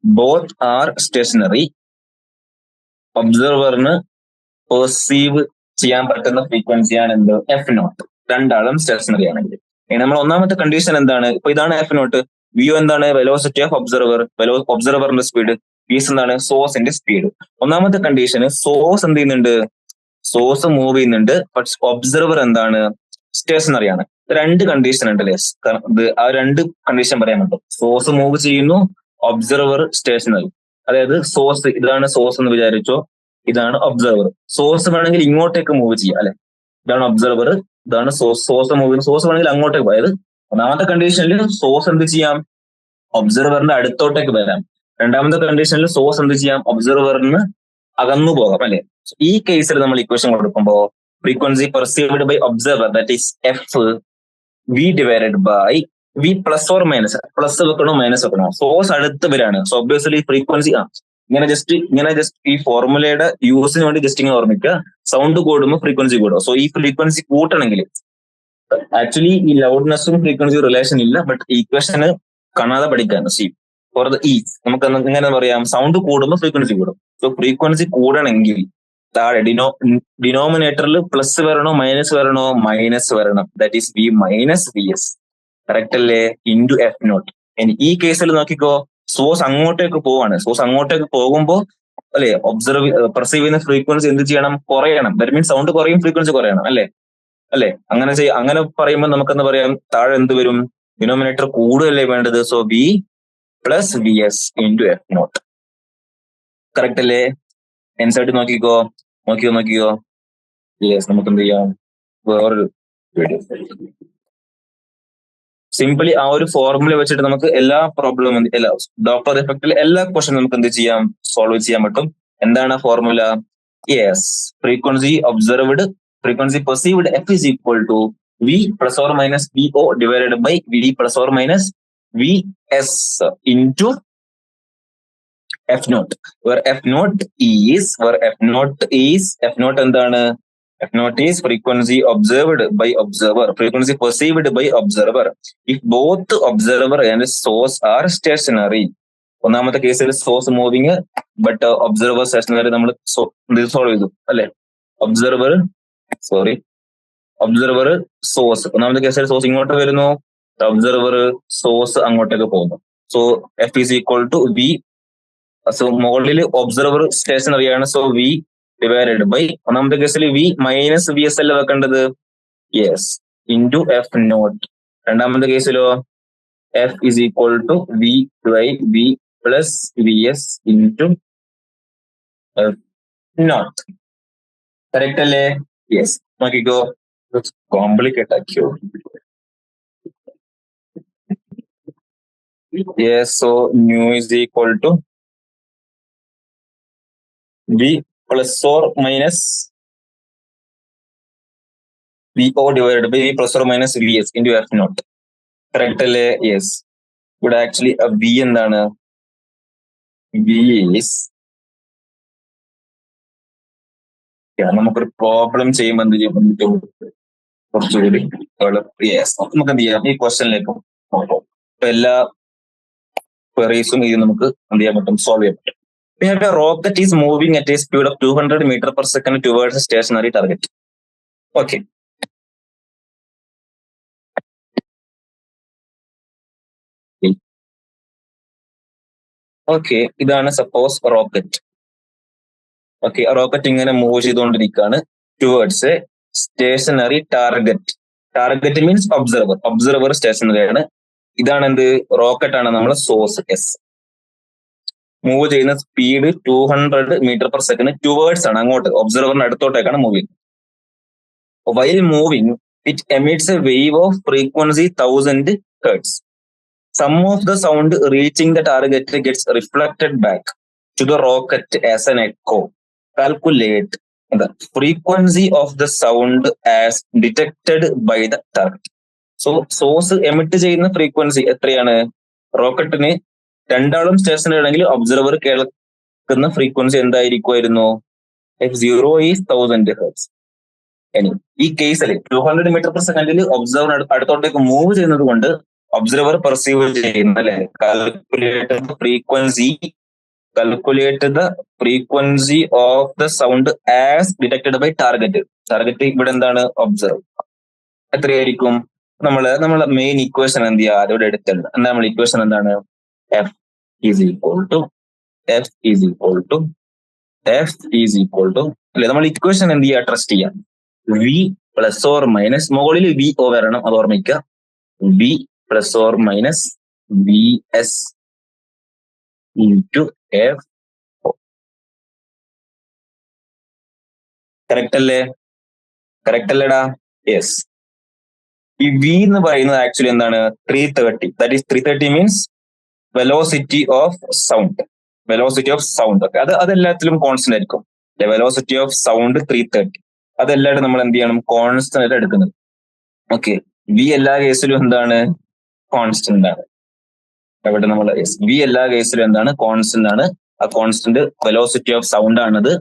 ബോത്ത് ആർ സ്റ്റേഷനറി, ഒബ്സർവറിന് പെർസീവ് ചെയ്യാൻ പറ്റുന്ന ഫ്രീക്വൻസിയാണ് എന്ത്? F0. രണ്ടാളും സ്റ്റേഷനറി ആണെങ്കിൽ. നമ്മൾ ഒന്നാമത്തെ കണ്ടീഷൻ എന്താണ്? ഇപ്പൊ ഇതാണ് F0. VO എന്താണ്? Velocity of observer. ഒബ്സർവറിന്റെ സ്പീഡ്. VS എന്താണ്? സോഴ്സിന്റെ സ്പീഡ്. ഒന്നാമത്തെ കണ്ടീഷന് സോഴ്സ് എന്ത് ചെയ്യുന്നുണ്ട്? സോഴ്സ് മൂവ് ചെയ്യുന്നുണ്ട്. ബട്ട് ഒബ്സർവർ എന്താണ്? സ്റ്റേഷനറി ആണ്. രണ്ട് കണ്ടീഷൻ ഉണ്ട് അല്ലേ? ആ രണ്ട് കണ്ടീഷൻ പറയാൻ പറ്റും. സോഴ്സ് മൂവ് ചെയ്യുന്നു, ഒബ്സർവർ സ്റ്റേഷനറി. അതായത് സോഴ്സ്, ഇതാണ് സോഴ്സ് എന്ന് വിചാരിച്ചോ, ഇതാണ് ഒബ്സർവർ. സോഴ്സ് വേണമെങ്കിൽ ഇങ്ങോട്ടേക്ക് മൂവ് ചെയ്യാം അല്ലെ? ഇതാണ് ഒബ്സർവർ, ഇതാണ് സോഴ്സ് മൂവ്. സോഴ്സ് വേണമെങ്കിൽ അങ്ങോട്ടേക്ക് പോയത്. ഒന്നാമത്തെ കണ്ടീഷനിൽ സോഴ്സ് എന്ത് ചെയ്യാം? ഒബ്സർവറിന്റെ അടുത്തോട്ടേക്ക് വരാം. രണ്ടാമത്തെ കണ്ടീഷനിൽ സോഴ്സ് എന്ത് ചെയ്യാം? ഒബ്സർവറിന് അകന്നു പോകാം അല്ലെ? ഈ കേസിൽ നമ്മൾ ഇക്വേഷൻ കൊടുക്കുമ്പോൾ frequency perceived by observer that is F V divided by V plus or minus. Plus വെക്കണോ മൈനസ് വെക്കണോ? സോഴ്സ് അടുത്ത് വരാണ്. സോ ഒബ്വിയസ്ലി ഫ്രീക്വൻസി ഇങ്ങനെ ജസ്റ്റ് ഈ ഫോർമുലയുടെ യൂസിന് വേണ്ടി ജസ്റ്റ് ഇങ്ങനെ ഓർമ്മിക്കുക. സൗണ്ട് കൂടുമ്പോൾ ഫ്രീക്വൻസി കൂടും. സോ ഈ ഫ്രീക്വൻസി കൂട്ടണമെങ്കിൽ ആക്ച്വലി ഈ ലൗഡ്നെസ്സും ഫ്രീക്വൻസി റിലേഷൻ ഇല്ല, ബട്ട് ഈക്വേഷന് കാണാതെ പഠിക്കാൻ. സി ഫോർ ദ ഈ നമുക്ക് ഇങ്ങനെ പറയാം, സൗണ്ട് കൂടുമ്പോൾ ഫ്രീക്വൻസി കൂടും. സോ ഫ്രീക്വൻസി കൂടണമെങ്കിൽ താഴെ ഡിനോമിനേറ്ററിൽ പ്ലസ് വരണോ മൈനസ് വരണോ? മൈനസ് വരണം. That is V minus V S. Correct അല്ലേ? Into F naught. ഇനി ഈ കേസിൽ നോക്കിക്കോ, സോഴ്സ് അങ്ങോട്ടേക്ക് പോവാണ്. സോഴ്സ് അങ്ങോട്ടേക്ക് പോകുമ്പോൾ അല്ലെ പെർസീവ് ചെയ്യുന്ന ഫ്രീക്വൻസി എന്ത് ചെയ്യണം? കുറയണം. ദാറ്റ് മീൻസ് സൗണ്ട് കുറയും, ഫ്രീക്വൻസി കുറയണം അല്ലേ? അങ്ങനെ പറയുമ്പോൾ നമുക്കെന്താ പറയാം, താഴെ എന്ത് വരും? ഡിനോമിനേറ്റർ കൂടുതലല്ലേ വേണ്ടത്? So V plus V S into F naught. Correct അല്ലേ? എൻസൈഡ് നോക്കിക്കോ. യെസ്, നമുക്ക് എന്ത് ചെയ്യാം, വേറൊരു വീഡിയോ സിംപിളി ആ ഒരു ഫോർമുല വെച്ചിട്ട് നമുക്ക് എല്ലാ പ്രോബ്ലം ഡോപ്ലർ എഫക്റ്റിൽ എല്ലാ ക്വസ്റ്റ്യൻ നമുക്ക് എന്ത് ചെയ്യാം, സോൾവ് ചെയ്യാൻ പറ്റും. എന്താണ് ആ formula? Yes, frequency perceived F is equal to V plus or minus V O divided by V plus or minus V S into F naught. F naught എന്താണ്? F naught is frequency observed by observer, frequency perceived by observer if both observer and source are stationary. ഒന്നാമത്തെ കേസിൽ source moving but observer stationary. നമ്മൾ solve ചെയ്തു അല്ലെ? Observer source. ഒന്നാമത്തെ കേസിൽ source ഇങ്ങോട്ട് വരുന്നു, ഒബ്സർവർ സോഴ്സ് അങ്ങോട്ടേക്ക് പോകുന്നു. So F is equal to V. So മുകളിൽ ഒബ്സർവർ സ്റ്റേഷനറി ആണ്, സോ വി ഡിവൈഡഡ് ബൈ ഒന്നാമത്തെ കേസിൽ വി മൈനസ് വി എസ് അല്ല വെക്കേണ്ടത്? Yes, into F naught. രണ്ടാമത്തെ കേസിലോ F is equal to V by V plus V S into F naught. Correct അല്ലേ? Yes, നോക്കിക്കോ, കോംപ്ലിക്കേറ്റ് ആക്കിയോ? Yes, so nu is equal to V plus or minus VO divided by V plus or minus VS into F naught. Correct അല്ലേ? Yes. ഇവിടെ actually V എന്താണ്? V is നമുക്കൊരു problem ചെയ്യുമ്പോൾ എന്ത് ചെയ്യും, കുറച്ചുകൂടി യെസ് നമുക്ക് എന്ത് ചെയ്യാം, ഈ ക്വസ്റ്റ്യനിലേക്ക് നോക്കാം. എല്ലാ ക്വറീസും ഇത് നമുക്ക് എന്ത് ചെയ്യാൻ പറ്റും, സോൾവ് ചെയ്യാൻ പറ്റും. We have a rocket is moving at a speed of 200 meters per second towards a stationary target. Okay. Okay, ഇതാണ് സപ്പോസ് റോക്കറ്റ്. ഓക്കെ, റോക്കറ്റ് ഇങ്ങനെ മൂവ് ചെയ്തുകൊണ്ടിരിക്കുകയാണ് towards a stationary target. Target means observer stationary ആണ്. ഇതാണ് എന്ത്? Rocket ആണ് നമ്മളെ source. S, move ചെയ്യുന്ന speed 200 metre per second towards ആണ്, അങ്ങോട്ട് ഒബ്സർവറിന്റെ അടുത്തോട്ടേക്കാണ് moving. While moving it emits a wave of frequency 1000 hertz. Some of the sound reaching the target gets reflected back to the rocket as an echo. Calculate the frequency of the sound as detected by the target. So source emit ചെയ്യുന്ന frequency എത്രയാണ്? റോക്കറ്റിന് രണ്ടാളും stationary ആണെങ്കിൽ observer കേൾക്കുന്ന frequency എന്തായിരിക്കുമായിരുന്നു? F0 is 1000 hertz. ഇനി ഈ കേസിൽ 200 metre per സെക്കൻഡിൽ ഒബ്സർവർ അടുത്തോട്ടേക്ക് മൂവ് ചെയ്യുന്നത് കൊണ്ട് ഒബ്സർവർ പെർസീവ് ചെയ്യുന്ന അല്ലെ, calculate the frequency of the sound as detected by target. Target ഇവിടെ എന്താണ്? ഒബ്സർവർ. എത്രയായിരിക്കും? നമ്മളെ മെയിൻ ഇക്വേഷൻ എന്ത് ചെയ്യുക, അതോടെ എടുത്തല്ല. എന്താ നമ്മൾ ഇക്വേഷൻ എന്താണ്? F is equal to അല്ലെ, നമ്മൾ ഇക്വേഷൻ എന്ത് ചെയ്യുക, ട്രസ്റ്റ് ചെയ്യാം. വി പ്ലസ് ഓർ മൈനസ്, മുകളിൽ വി ഒ വരണം, അത് ഓർമ്മിക്കുക. V plus or minus V S into F. Correct അല്ലേടാ? യെസ്. ഈ വി എന്ന് പറയുന്നത് ആക്ച്വലി എന്താണ്? 330. That is 330 means velocity of sound. Okay, അതെല്ലാത്തിലും കോൺസ്റ്റന്റ് ആയിരിക്കും. Velocity of sound 330. അതെല്ലാവരും നമ്മൾ എന്ത് ചെയ്യണം? കോൺസ്റ്റന്റ് ആയിട്ട് എടുക്കുന്നത്. ഓക്കെ, വി എല്ലാ കേസിലും എന്താണ്? കോൺസ്റ്റന്റ് ആണ്. അവിടെ നമ്മൾ വി എല്ലാ കേസിലും എന്താണ്? കോൺസ്റ്റന്റ് ആണ്. ആ കോൺസ്റ്റന്റ് വെലോസിറ്റി ഓഫ് സൗണ്ട് ആണത്.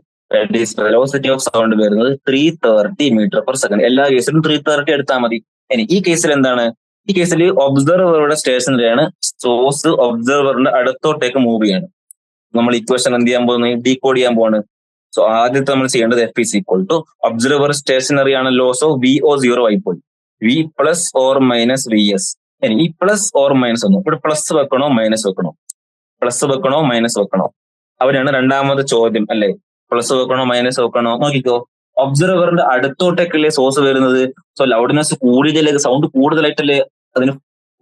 വെലോസിറ്റി ഓഫ് സൗണ്ട് വരുന്നത് 330 മീറ്റർ പെർ സെക്കൻഡ്. എല്ലാ കേസിലും 330 എടുത്താൽ മതി. ഇനി ഈ കേസിൽ എന്താണ്? ഈ കേസിൽ ഒബ്സർവറുടെ സ്റ്റേഷനിലാണ്, സോഴ്സ് ഒബ്സർവറിന്റെ അടുത്തോട്ടേക്ക് മൂവ് ചെയ്യാണ്. നമ്മൾ ഇക്വേഷൻ എന്ത് ചെയ്യാൻ പോകുന്നത്? ഡീകോഡ് ചെയ്യാൻ പോവാണ്. സോ ആദ്യത്തെ നമ്മൾ ചെയ്യേണ്ടത് F is equal to observer stationary ആണല്ലോ, സോ വി ഒ 0 ആയിപ്പോയി. V plus or minus V S. ഈ പ്ലസ് ഓർ മൈനസ് ഒന്നും ഇവിടെ പ്ലസ് വെക്കണോ മൈനസ് വെക്കണോ? പ്ലസ് വെക്കണോ മൈനസ് വെക്കണോ? അവരാണ് രണ്ടാമത്തെ ചോദ്യം അല്ലെ. പ്ലസ് വെക്കണോ മൈനസ് വെക്കണോ? നോക്കിക്കോ, ഒബ്സർവറിന്റെ അടുത്തോട്ടേക്കല്ലേ സോഴ്സ് വരുന്നത്. സോ ലൗഡ്നെസ് കൂടുതലല്ലേ, സൗണ്ട് കൂടുതലായിട്ടല്ലേ അതിന്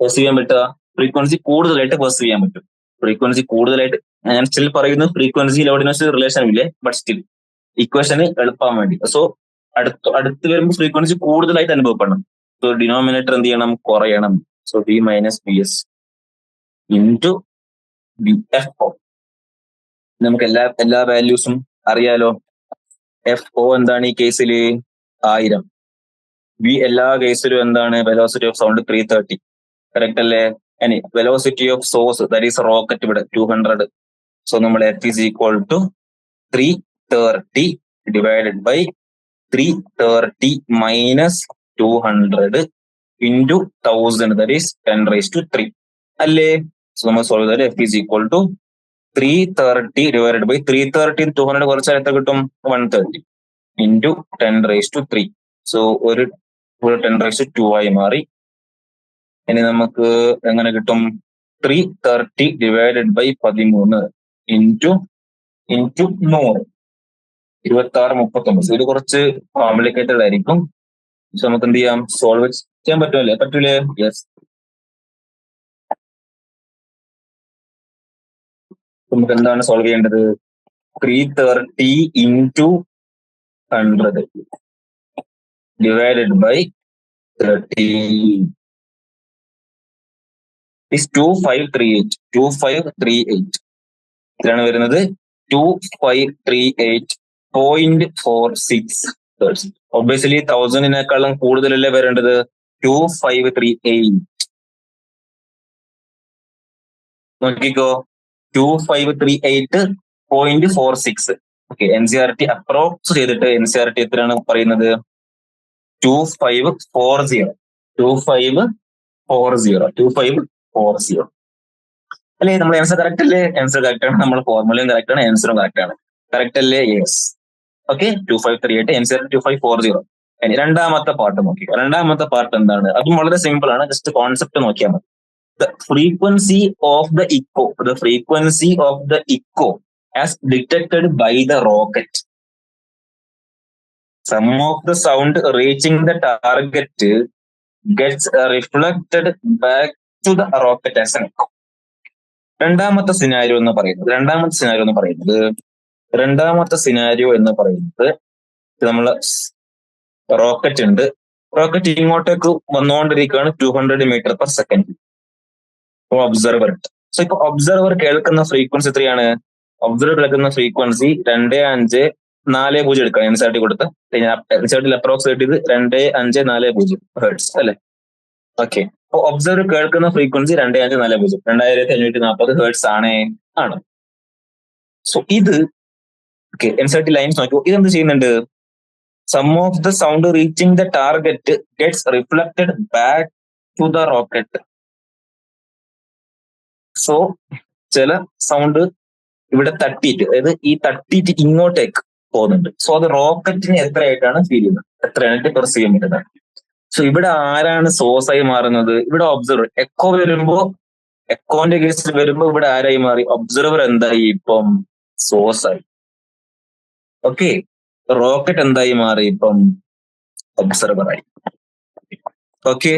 പെർസീവ് ചെയ്യാൻ പറ്റുക. ഫ്രീക്വൻസി കൂടുതലായിട്ട് പെർസീവ് ചെയ്യാൻ പറ്റും. ഫ്രീക്വൻസി കൂടുതലായിട്ട്, ഞാൻ സ്റ്റിൽ പറയുന്നത് ഫ്രീക്വൻസി ലൗഡ്നെസ് റിലേഷൻ ഇല്ലേ, ബട്ട് സ്റ്റിൽ ഇക്വേഷന് എളുപ്പാൻ വേണ്ടി. സോ അടുത്ത് വരുമ്പോൾ ഫ്രീക്വൻസി കൂടുതലായിട്ട് അനുഭവപ്പെടണം. സോ ഡിനോമിനേറ്റർ എന്ത് ചെയ്യണം? കുറയണം. So V minus V S into V F O. നമുക്ക് എല്ലാ വാല്യൂസും അറിയാലോ. എഫ് ഒ എന്താണ് ഈ കേസിൽ? 1000. വി എല്ലാ കേസിലും എന്താണ്? Velocity of sound 330. കറക്റ്റ് അല്ലേ? ഇനി velocity of source that is rocket ഇവിടെ 200. സോ നമ്മൾ F is equal to 330 divided by 330 minus 200 into 1000 that is 10⁻³ അല്ലേ? സോ നമ്മൾ സോൾവ് ചെയ്താൽ F is equal to 330 divided by 330 200 കുറച്ചാൽ എത്ര കിട്ടും? 130 ഇൻറ്റു 10⁻³ സോ ഒരു 10⁻² ആയി മാറി. ഇനി നമുക്ക് എങ്ങനെ കിട്ടും? 330 ഡിവൈഡഡ് ബൈ 13 ഇൻറ്റു 100 2639. ഇത് കുറച്ച് കോംപ്ലിക്കേറ്റഡ് ആയിരിക്കും. സോ നമുക്ക് എന്ത് ചെയ്യാം? സോൾവ് ചെയ്യാൻ പറ്റുമല്ലേ? പറ്റൂലേ? യെസ്. നമുക്ക് എന്താണ് സോൾവ് ചെയ്യേണ്ടത്? 330 ഇൻറ്റു 100 ഡിവൈഡഡ് ബൈ 30 ഇസ് 2538. ഇതാണ് വരുന്നത് 2538.46. ഒബ്വിയസ്ലി 1000-നേക്കാളും കൂടുതലല്ലേ വരേണ്ടത്? 2538. നോക്കിക്കോ, 2538.46. ഓക്കെ, NCERT അപ്രോക്സ് ചെയ്തിട്ട് NCERT എത്രയാണ് പറയുന്നത്? 2540 അല്ലേ? നമ്മൾ ആൻസർ കറക്റ്റ് അല്ലേ? ആൻസർ കറക്റ്റ് ആണ്. നമ്മൾ ഫോർമുലയും കറക്റ്റ് ആണ്, ആൻസറും കറക്റ്റ് ആണ്. കറക്റ്റ് അല്ലേ? യെസ്. Okay, 2538, answer 2540. ഇനി രണ്ടാമത്തെ പാർട്ട് നോക്കി. രണ്ടാമത്തെ പാർട്ട് എന്താണ്? അതും വളരെ സിമ്പിൾ ആണ്. ജസ്റ്റ് കോൺസെപ്റ്റ് നോക്കിയാൽ മതി. The frequency of the echo as detected by the rocket. Some of the sound reaching the target gets reflected back to the rocket as an echo. രണ്ടാമത്തെ scenario എന്ന് പറയുന്നത് നമ്മള് റോക്കറ്റ് ഉണ്ട്. Rocket ഇങ്ങോട്ടേക്ക് വന്നുകൊണ്ടിരിക്കുകയാണ് 200 metre per second. Observer. So ഇപ്പൊ observer കേൾക്കുന്ന frequency എത്രയാണ്? ഒബ്സർവർ കേൾക്കുന്ന ഫ്രീക്വൻസി 2540 എടുക്കാം. NCERT കൊടുത്ത് NCERT അപ്രോക്സിമേറ്റ് ചെയ്ത് 2540 ഹെർട്സ് അല്ലെ? ഓക്കെ, അപ്പൊ ഒബ്സർവർ കേൾക്കുന്ന ഫ്രീക്വൻസി 2540, 2540 ഹെർട്സ് ആണ്. സോ ഇത് ഓക്കെ, NCERT ലൈൻസ് നോക്കൂ. ഇതെന്ത് ചെയ്യുന്നുണ്ട്? Some of the sound reaching the target gets reflected back to the rocket. So ചില സൗണ്ട് ഇവിടെ തട്ടിയിട്ട്, അതായത് ഈ തട്ടിയിട്ട് ഇങ്ങോട്ടേക്ക് പോകുന്നുണ്ട്. സോ അത് റോക്കറ്റിന് എത്രയായിട്ടാണ് ഫീൽ ചെയ്യുന്നത്, എത്രയായിട്ട് പെർസീവ് ചെയ്യാൻ പറ്റുന്നത്. സോ ഇവിടെ ആരാണ് സോഴ്സ് ആയി മാറുന്നത്? ഇവിടെ ഒബ്സർവർ. എക്കോന്റെ കേസിൽ വരുമ്പോ ഇവിടെ ആരായി മാറി? ഒബ്സർവർ എന്തായി? ഇപ്പം സോഴ്സ് ആയി. ഓക്കെ, റോക്കറ്റ് എന്തായി മാറി? ഇപ്പം ഒബ്സർവർ ആയി. ഓക്കെ,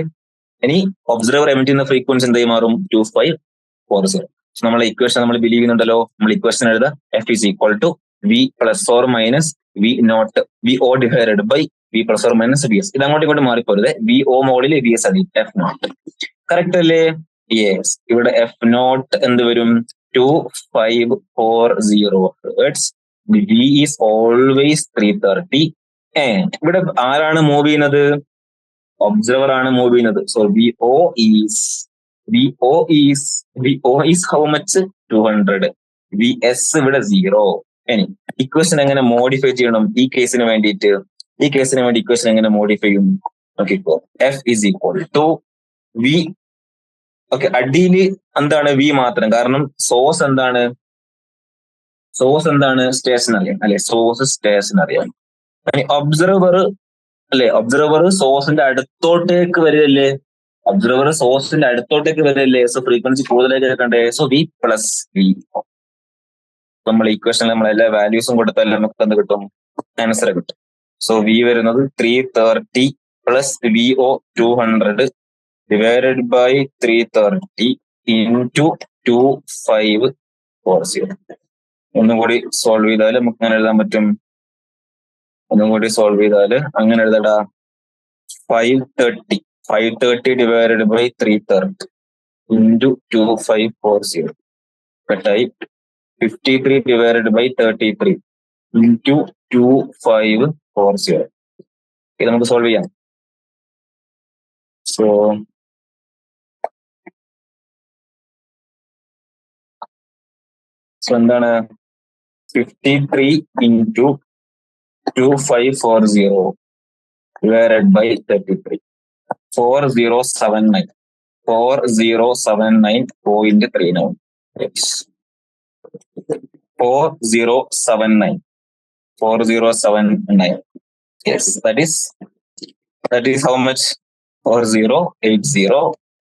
ഇനി ഒബ്സർവർ എമിറ്റ് ചെയ്യുന്ന ഫ്രീക്വൻസി എന്തായി മാറും? 2540. നമ്മളെ ഇക്വേഷൻ നമ്മൾ ബിലീവ് ചെയ്യുന്നുണ്ടല്ലോ. നമ്മൾ ഇക്വേഷൻ എഴുതാം. F is equal to V plus or minus V naught V O divided by V plus or minus V S. ഇത് അങ്ങോട്ടും ഇങ്ങോട്ട് മാറിപ്പോരുത്. വി ഒ മോഡിൽ വി എസ് അടി എഫ് നോട്ട്. കറക്റ്റ് അല്ലേ? യെസ്. ഇവിടെ എഫ് നോട്ട് എന്ത് വരും? 2540 ഹെർട്സ്. V is always 330. ഇവിടെ ആരാണ് മൂവ് ചെയ്യുന്നത്? ഒബ്സർവർ ആണ് മൂവ് ചെയ്യുന്നത്. So V O is how much? 200. V S ഇവിടെ 0. ഇനി ഇക്വേഷൻ എങ്ങനെ മോഡിഫൈ ചെയ്യണം? ഈ കേസിന് വേണ്ടി ഇക്വേഷൻ എങ്ങനെ മോഡിഫൈ ചെയ്യും? നോക്കിക്കോ, F is equal to V. Okay, അടിയില് എന്താണ് വി മാത്രം, കാരണം സോഴ്സ് എന്താണ് സ്റ്റേഷനറി അല്ലെ, സോഴ്സ് സ്റ്റേഷനറി ആണ്. ഒബ്സർവർ അല്ലെ, ഒബ്സർവർ സോഴ്സിന്റെ അടുത്തോട്ടേക്ക് വരികയല്ലേ, ഒബ്സർവർ സോഴ്സിന്റെ അടുത്തോട്ടേക്ക് വരികയല്ലേ, സോ ഫ്രീക്വൻസി കൂടുതലേക്ക് കേൾക്കണ്ടേ, സോ വി പ്ലസ് വി. നമ്മൾ ഇക്വേഷനിൽ നമ്മൾ എല്ലാ വാല്യൂസും കൊടുത്താൽ നമുക്ക് എന്ത് കിട്ടും, ആൻസർ കിട്ടും. സോ വി വരുന്നത് 330 plus V O 200 divided by 330 into 2540. ഒന്നും കൂടി സോൾവ് ചെയ്താൽ നമുക്ക് അങ്ങനെ എഴുതാൻ പറ്റും. അങ്ങനെ എഴുതടാ, 530 ഡിവൈഡഡ് ബൈ 330 ഇൻറ്റു 2540 കട്ടായി. 53 ഡിവൈഡഡ് ബൈ 33 ഇൻറ്റു 2540. ഇത് നമുക്ക് സോൾവ് ചെയ്യാം. സോ എന്താണ് 53 into 2540 divided by 33, 4079. 4079.39. 4079. Yes, that is how much? 4080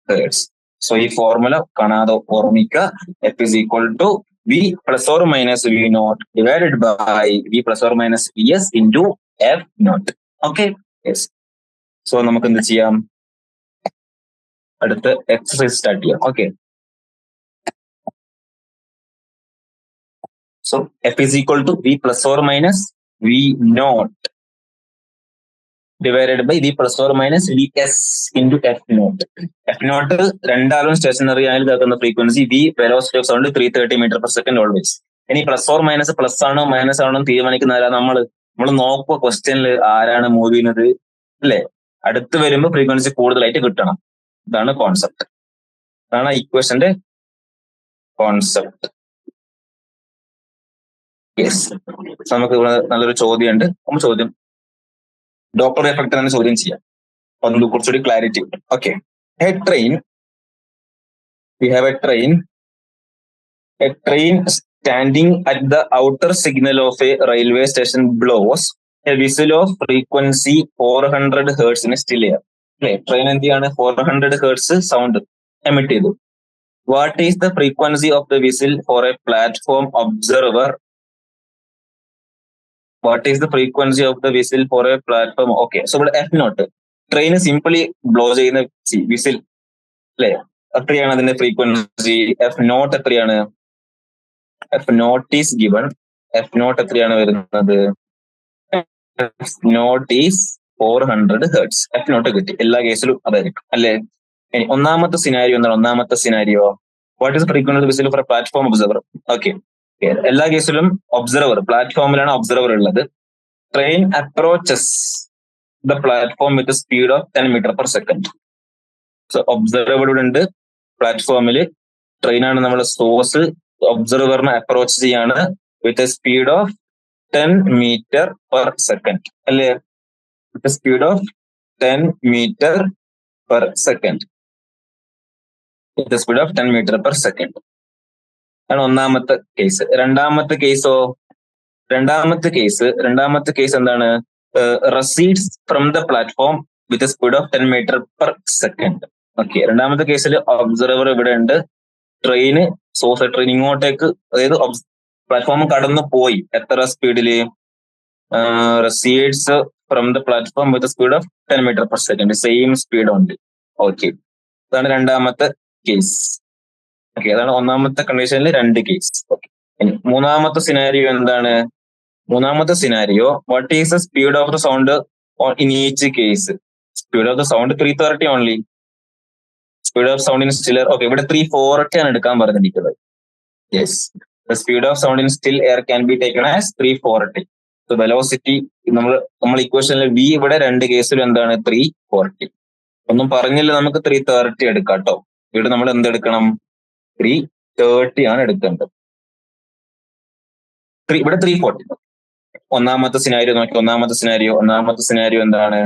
hertz. So ഈ ഫോർമുല കാണാതെ ഓർമ്മിക്കുക. F is equal to V plus or minus V naught divided by V plus or minus Vs into F naught. Okay, yes. So നമുക്ക് എന്ത് ചെയ്യാം, അടുത്ത exercise start ചെയ്യാം. Okay, so F is equal to V plus or minus V naught divided by V plus or minus Vs into F naught. F naught രണ്ടാലും stationary ആയി കേൾക്കുന്ന frequency, V velocity of sound 330 meter per second always. ഇനി plus or minus plus ആണോ minus ആണോ തീരുമാനിക്കുന്നതല്ല, നമ്മൾ നോക്കുക ക്വസ്റ്റ്യനിൽ ആരാണ് മൂവ് ചെയ്യുന്നത് അല്ലെ, അടുത്ത് വരുമ്പോൾ ഫ്രീക്വൻസി കൂടുതലായിട്ട് കിട്ടണം. ഇതാണ് കോൺസെപ്റ്റ്, ഇതാണ് ഇക്വേഷന്റെ കോൺസെപ്റ്റ്. യെസ്, നമുക്ക് ഇവിടെ നല്ലൊരു ചോദ്യമുണ്ട്. ചോദ്യം ഡോപ്ലർ എഫക്ട് തന്നെ ചോദ്യം ചെയ്യാം, അതുകൊണ്ട് കുറച്ചുകൂടി ക്ലാരിറ്റി കിട്ടും. Okay, a train standing at the outer signal of a railway station blows a whistle of frequency 400 hertz in still air. അല്ലെ, ട്രെയിൻ എന്ത് ചെയ്യാണ്, 400 ഹേർട്സ് സൗണ്ട് എമിറ്റ് ചെയ്തു. What is the frequency of the whistle for a platform observer? What is the frequency of the whistle for a platform? Okay, so ഇവിടെ F naught, train simply blow ചെയ്യുന്ന whistle അല്ലെ, എത്രയാണ് അതിന്റെ frequency? F naught എത്രയാണ്? F naught is given. F naught എത്രയാണ് വരുന്നത്? F naught is 400 hertz. F naught കിട്ടി, എല്ലാ കേസിലും അതായിരിക്കും അല്ലെ. ഇനി ഒന്നാമത്തെ സിനാരിയോ എന്താണ്? ഒന്നാമത്തെ scenario, what is frequency of the whistle for a platform observer? Okay, എല്ലാ കേസിലും ഒബ്സർവർ പ്ലാറ്റ്ഫോമിലാണ് ഒബ്സർവർ ഉള്ളത്. Train approaches the platform with speed of 10 meter per second. So observer ഉണ്ട് പ്ലാറ്റ്ഫോമിൽ, ട്രെയിനാണ് നമ്മുടെ സോഴ്സ്, ഒബ്സർവറിനെ അപ്രോച്ച് ചെയ്യാണ് with a speed of 10 meter per second അല്ലേ, with speed of 10 meter per second, with speed of 10 meter per second ആണ് ഒന്നാമത്തെ case. രണ്ടാമത്തെ കേസ് എന്താണ്? Recedes from the platform with speed of 10 meter per second. Okay, രണ്ടാമത്തെ കേസിൽ observer ഇവിടെ ഉണ്ട്, train source train ഇങ്ങോട്ടേക്ക്, അതായത് പ്ലാറ്റ്ഫോം കടന്നു പോയി, എത്ര സ്പീഡില്? Recedes from the platform with speed of 10 meter per second, same speed ഉണ്ട്. ഓക്കെ, അതാണ് രണ്ടാമത്തെ കേസ്. ഓക്കെ, അതാണ് ഒന്നാമത്തെ കണ്ടീഷനിൽ 2 കേസ്. ഓക്കെ, മൂന്നാമത്തെ സിനാരിയോ എന്താണ്? മൂന്നാമത്തെ scenario, what is the speed of the sound in each case? Speed of the sound 330 only. Speed of sound in still air, okay, ഇവിടെ 340 ആണ് എടുക്കാൻ പറഞ്ഞിരിക്കുന്നത്. Yes, the speed of sound in still air can be taken as 340. So velocity നമ്മൾ ഇക്വേഷനിൽ V ഇവിടെ 2 കേസിലും എന്താണ്? 340. ഒന്നും പറഞ്ഞില്ല, നമുക്ക് 330 എടുക്കാം കേട്ടോ. ഇവിടെ നമ്മൾ എന്തെടുക്കണം? 330 ആണ് എടുക്കേണ്ടത്. ഇവിടെ 340. ഒന്നാമത്തെ സിനാരിയോ നോക്കി, ഒന്നാമത്തെ സിനാരിയോ എന്താണ്?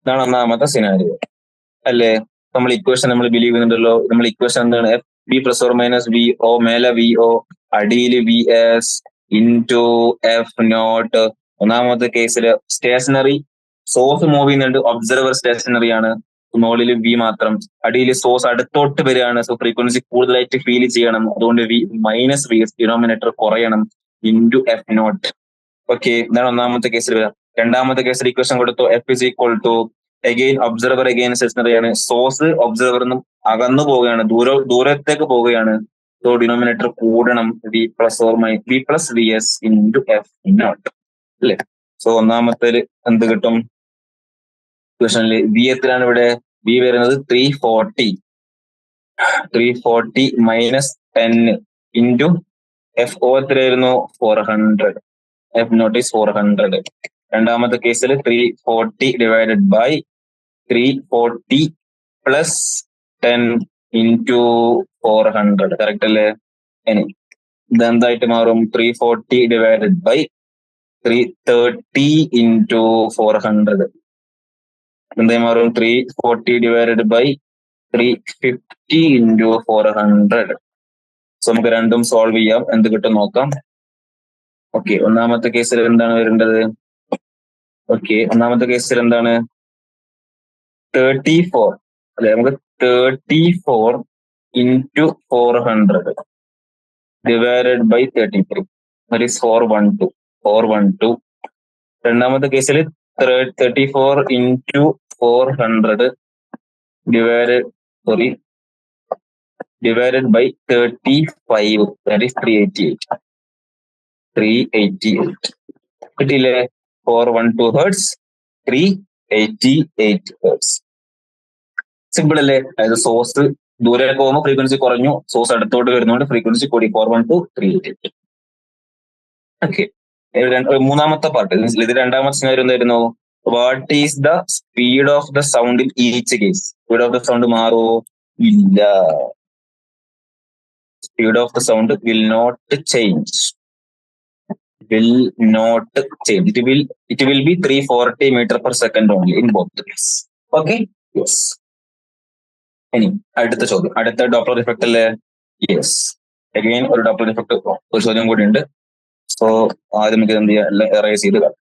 ഇതാണ് ഒന്നാമത്തെ സിനാരിയോ അല്ലേ. നമ്മൾ ഇക്വേഷൻ നമ്മൾ ബിലീവ് ചെയ്യുന്നുണ്ടല്ലോ. നമ്മൾ ഇക്വേഷൻ എന്താണ്? F B plus or minus V O, മേലെ വി ഒ, അടിയിൽ V S into F naught. ഒന്നാമത്തെ കേസിൽ സ്റ്റേഷനറി സോഴ്സ് മൂവ് ചെയ്യുന്നുണ്ട്, ഒബ്സർവർ സ്റ്റേഷനറി ആണ്, മുകളിൽ വി മാത്രം. അടിയിൽ സോഴ്സ് അടുത്തോട്ട് വരികയാണ്, സോ ഫ്രീക്വൻസി കൂടുതലായിട്ട് ഫീൽ ചെയ്യണം, അതുകൊണ്ട് V minus V S, denominator കുറയണം, ഇൻടു എഫ് നോട്ട്. ഓക്കെ, ഇതാണ് ഒന്നാമത്തെ കേസിൽ വരിക. രണ്ടാമത്തെ കേസിൽ ഇക്വേഷൻ കൊടുത്തു, F is equal to again observer again stationary ആണ്, സോഴ്സ് ഒബ്സർവർ നിന്നും അകന്നു പോവുകയാണ്, ദൂരത്തേക്ക് പോവുകയാണ്, സോ ഡിനോമിനേറ്റർ കൂടണം, V plus or my V plus V S into F naught അല്ലേ. സോ ഒന്നാമത്തെ എന്ത് കിട്ടും? ഇക്വേഷനിൽ വി എത്രയാണ് ഇവിടെ? വി വരുന്നത് 340 മൈനസ് 10 ഇൻറ്റു എഫ് ഒ എത്രയായിരുന്നു? 400. F naught is 400. രണ്ടാമത്തെ കേസിൽ 340 divided by 340 plus 10 into 400. Correct അല്ലേ? ഇനി ഇതെന്തായിട്ട് മാറും? 340 ഡിവൈഡഡ് ബൈ 330 ഇൻറ്റു 400 എന്തായി മാറും? 340 ഡിവൈഡഡ് ബൈ 350 ഇൻറ്റു 400. സോ നമുക്ക് രണ്ടും സോൾവ് ചെയ്യാം, എന്ത് കിട്ടും നോക്കാം. ഓക്കെ, ഒന്നാമത്തെ കേസിൽ എന്താണ് വരേണ്ടത്? ഓക്കെ, ഒന്നാമത്തെ കേസിൽ എന്താണ്? 34 അല്ലെ. നമുക്ക് 34 into 400 divided by 33, that is 412. രണ്ടാമത്തെ കേസിൽ 34 into 400 divided by 35, that is 388. കിട്ടിയില്ലേ? 412 ഹെർട്സ്, 388 ഹെർട്സ്. സിമ്പിൾ അല്ലേ? അതായത് സോഴ്സ് ദൂരെ പോകുമ്പോൾ ഫ്രീക്വൻസി കുറഞ്ഞു, സോഴ്സ് അടുത്തോട്ട് വരുന്നതുകൊണ്ട് ഫ്രീക്വൻസി കൂടി, 412 388. ഓക്കെ, മൂന്നാമത്തെ പാർട്ട്. ഇത് രണ്ടാമത്തെ സിനാരിയോ എന്തായിരുന്നു? What is the speed of the sound in each case? Speed of the sound മാറുമോ? ഇല്ല. Speed of the sound will not change. It will be 340 meter per second only in both the case. Okay? Yes. ഇനി അടുത്ത ചോദ്യം, അടുത്ത Doppler effect അല്ലേ? Yes, again ഒരു Doppler effect ഒരു ചോദ്യം കൂടി ഉണ്ട്. സോ ആദ്യം നമുക്ക് എന്ത് ചെയ്യാം, എല്ലാം എറേസ് ചെയ്ത് കാണാം.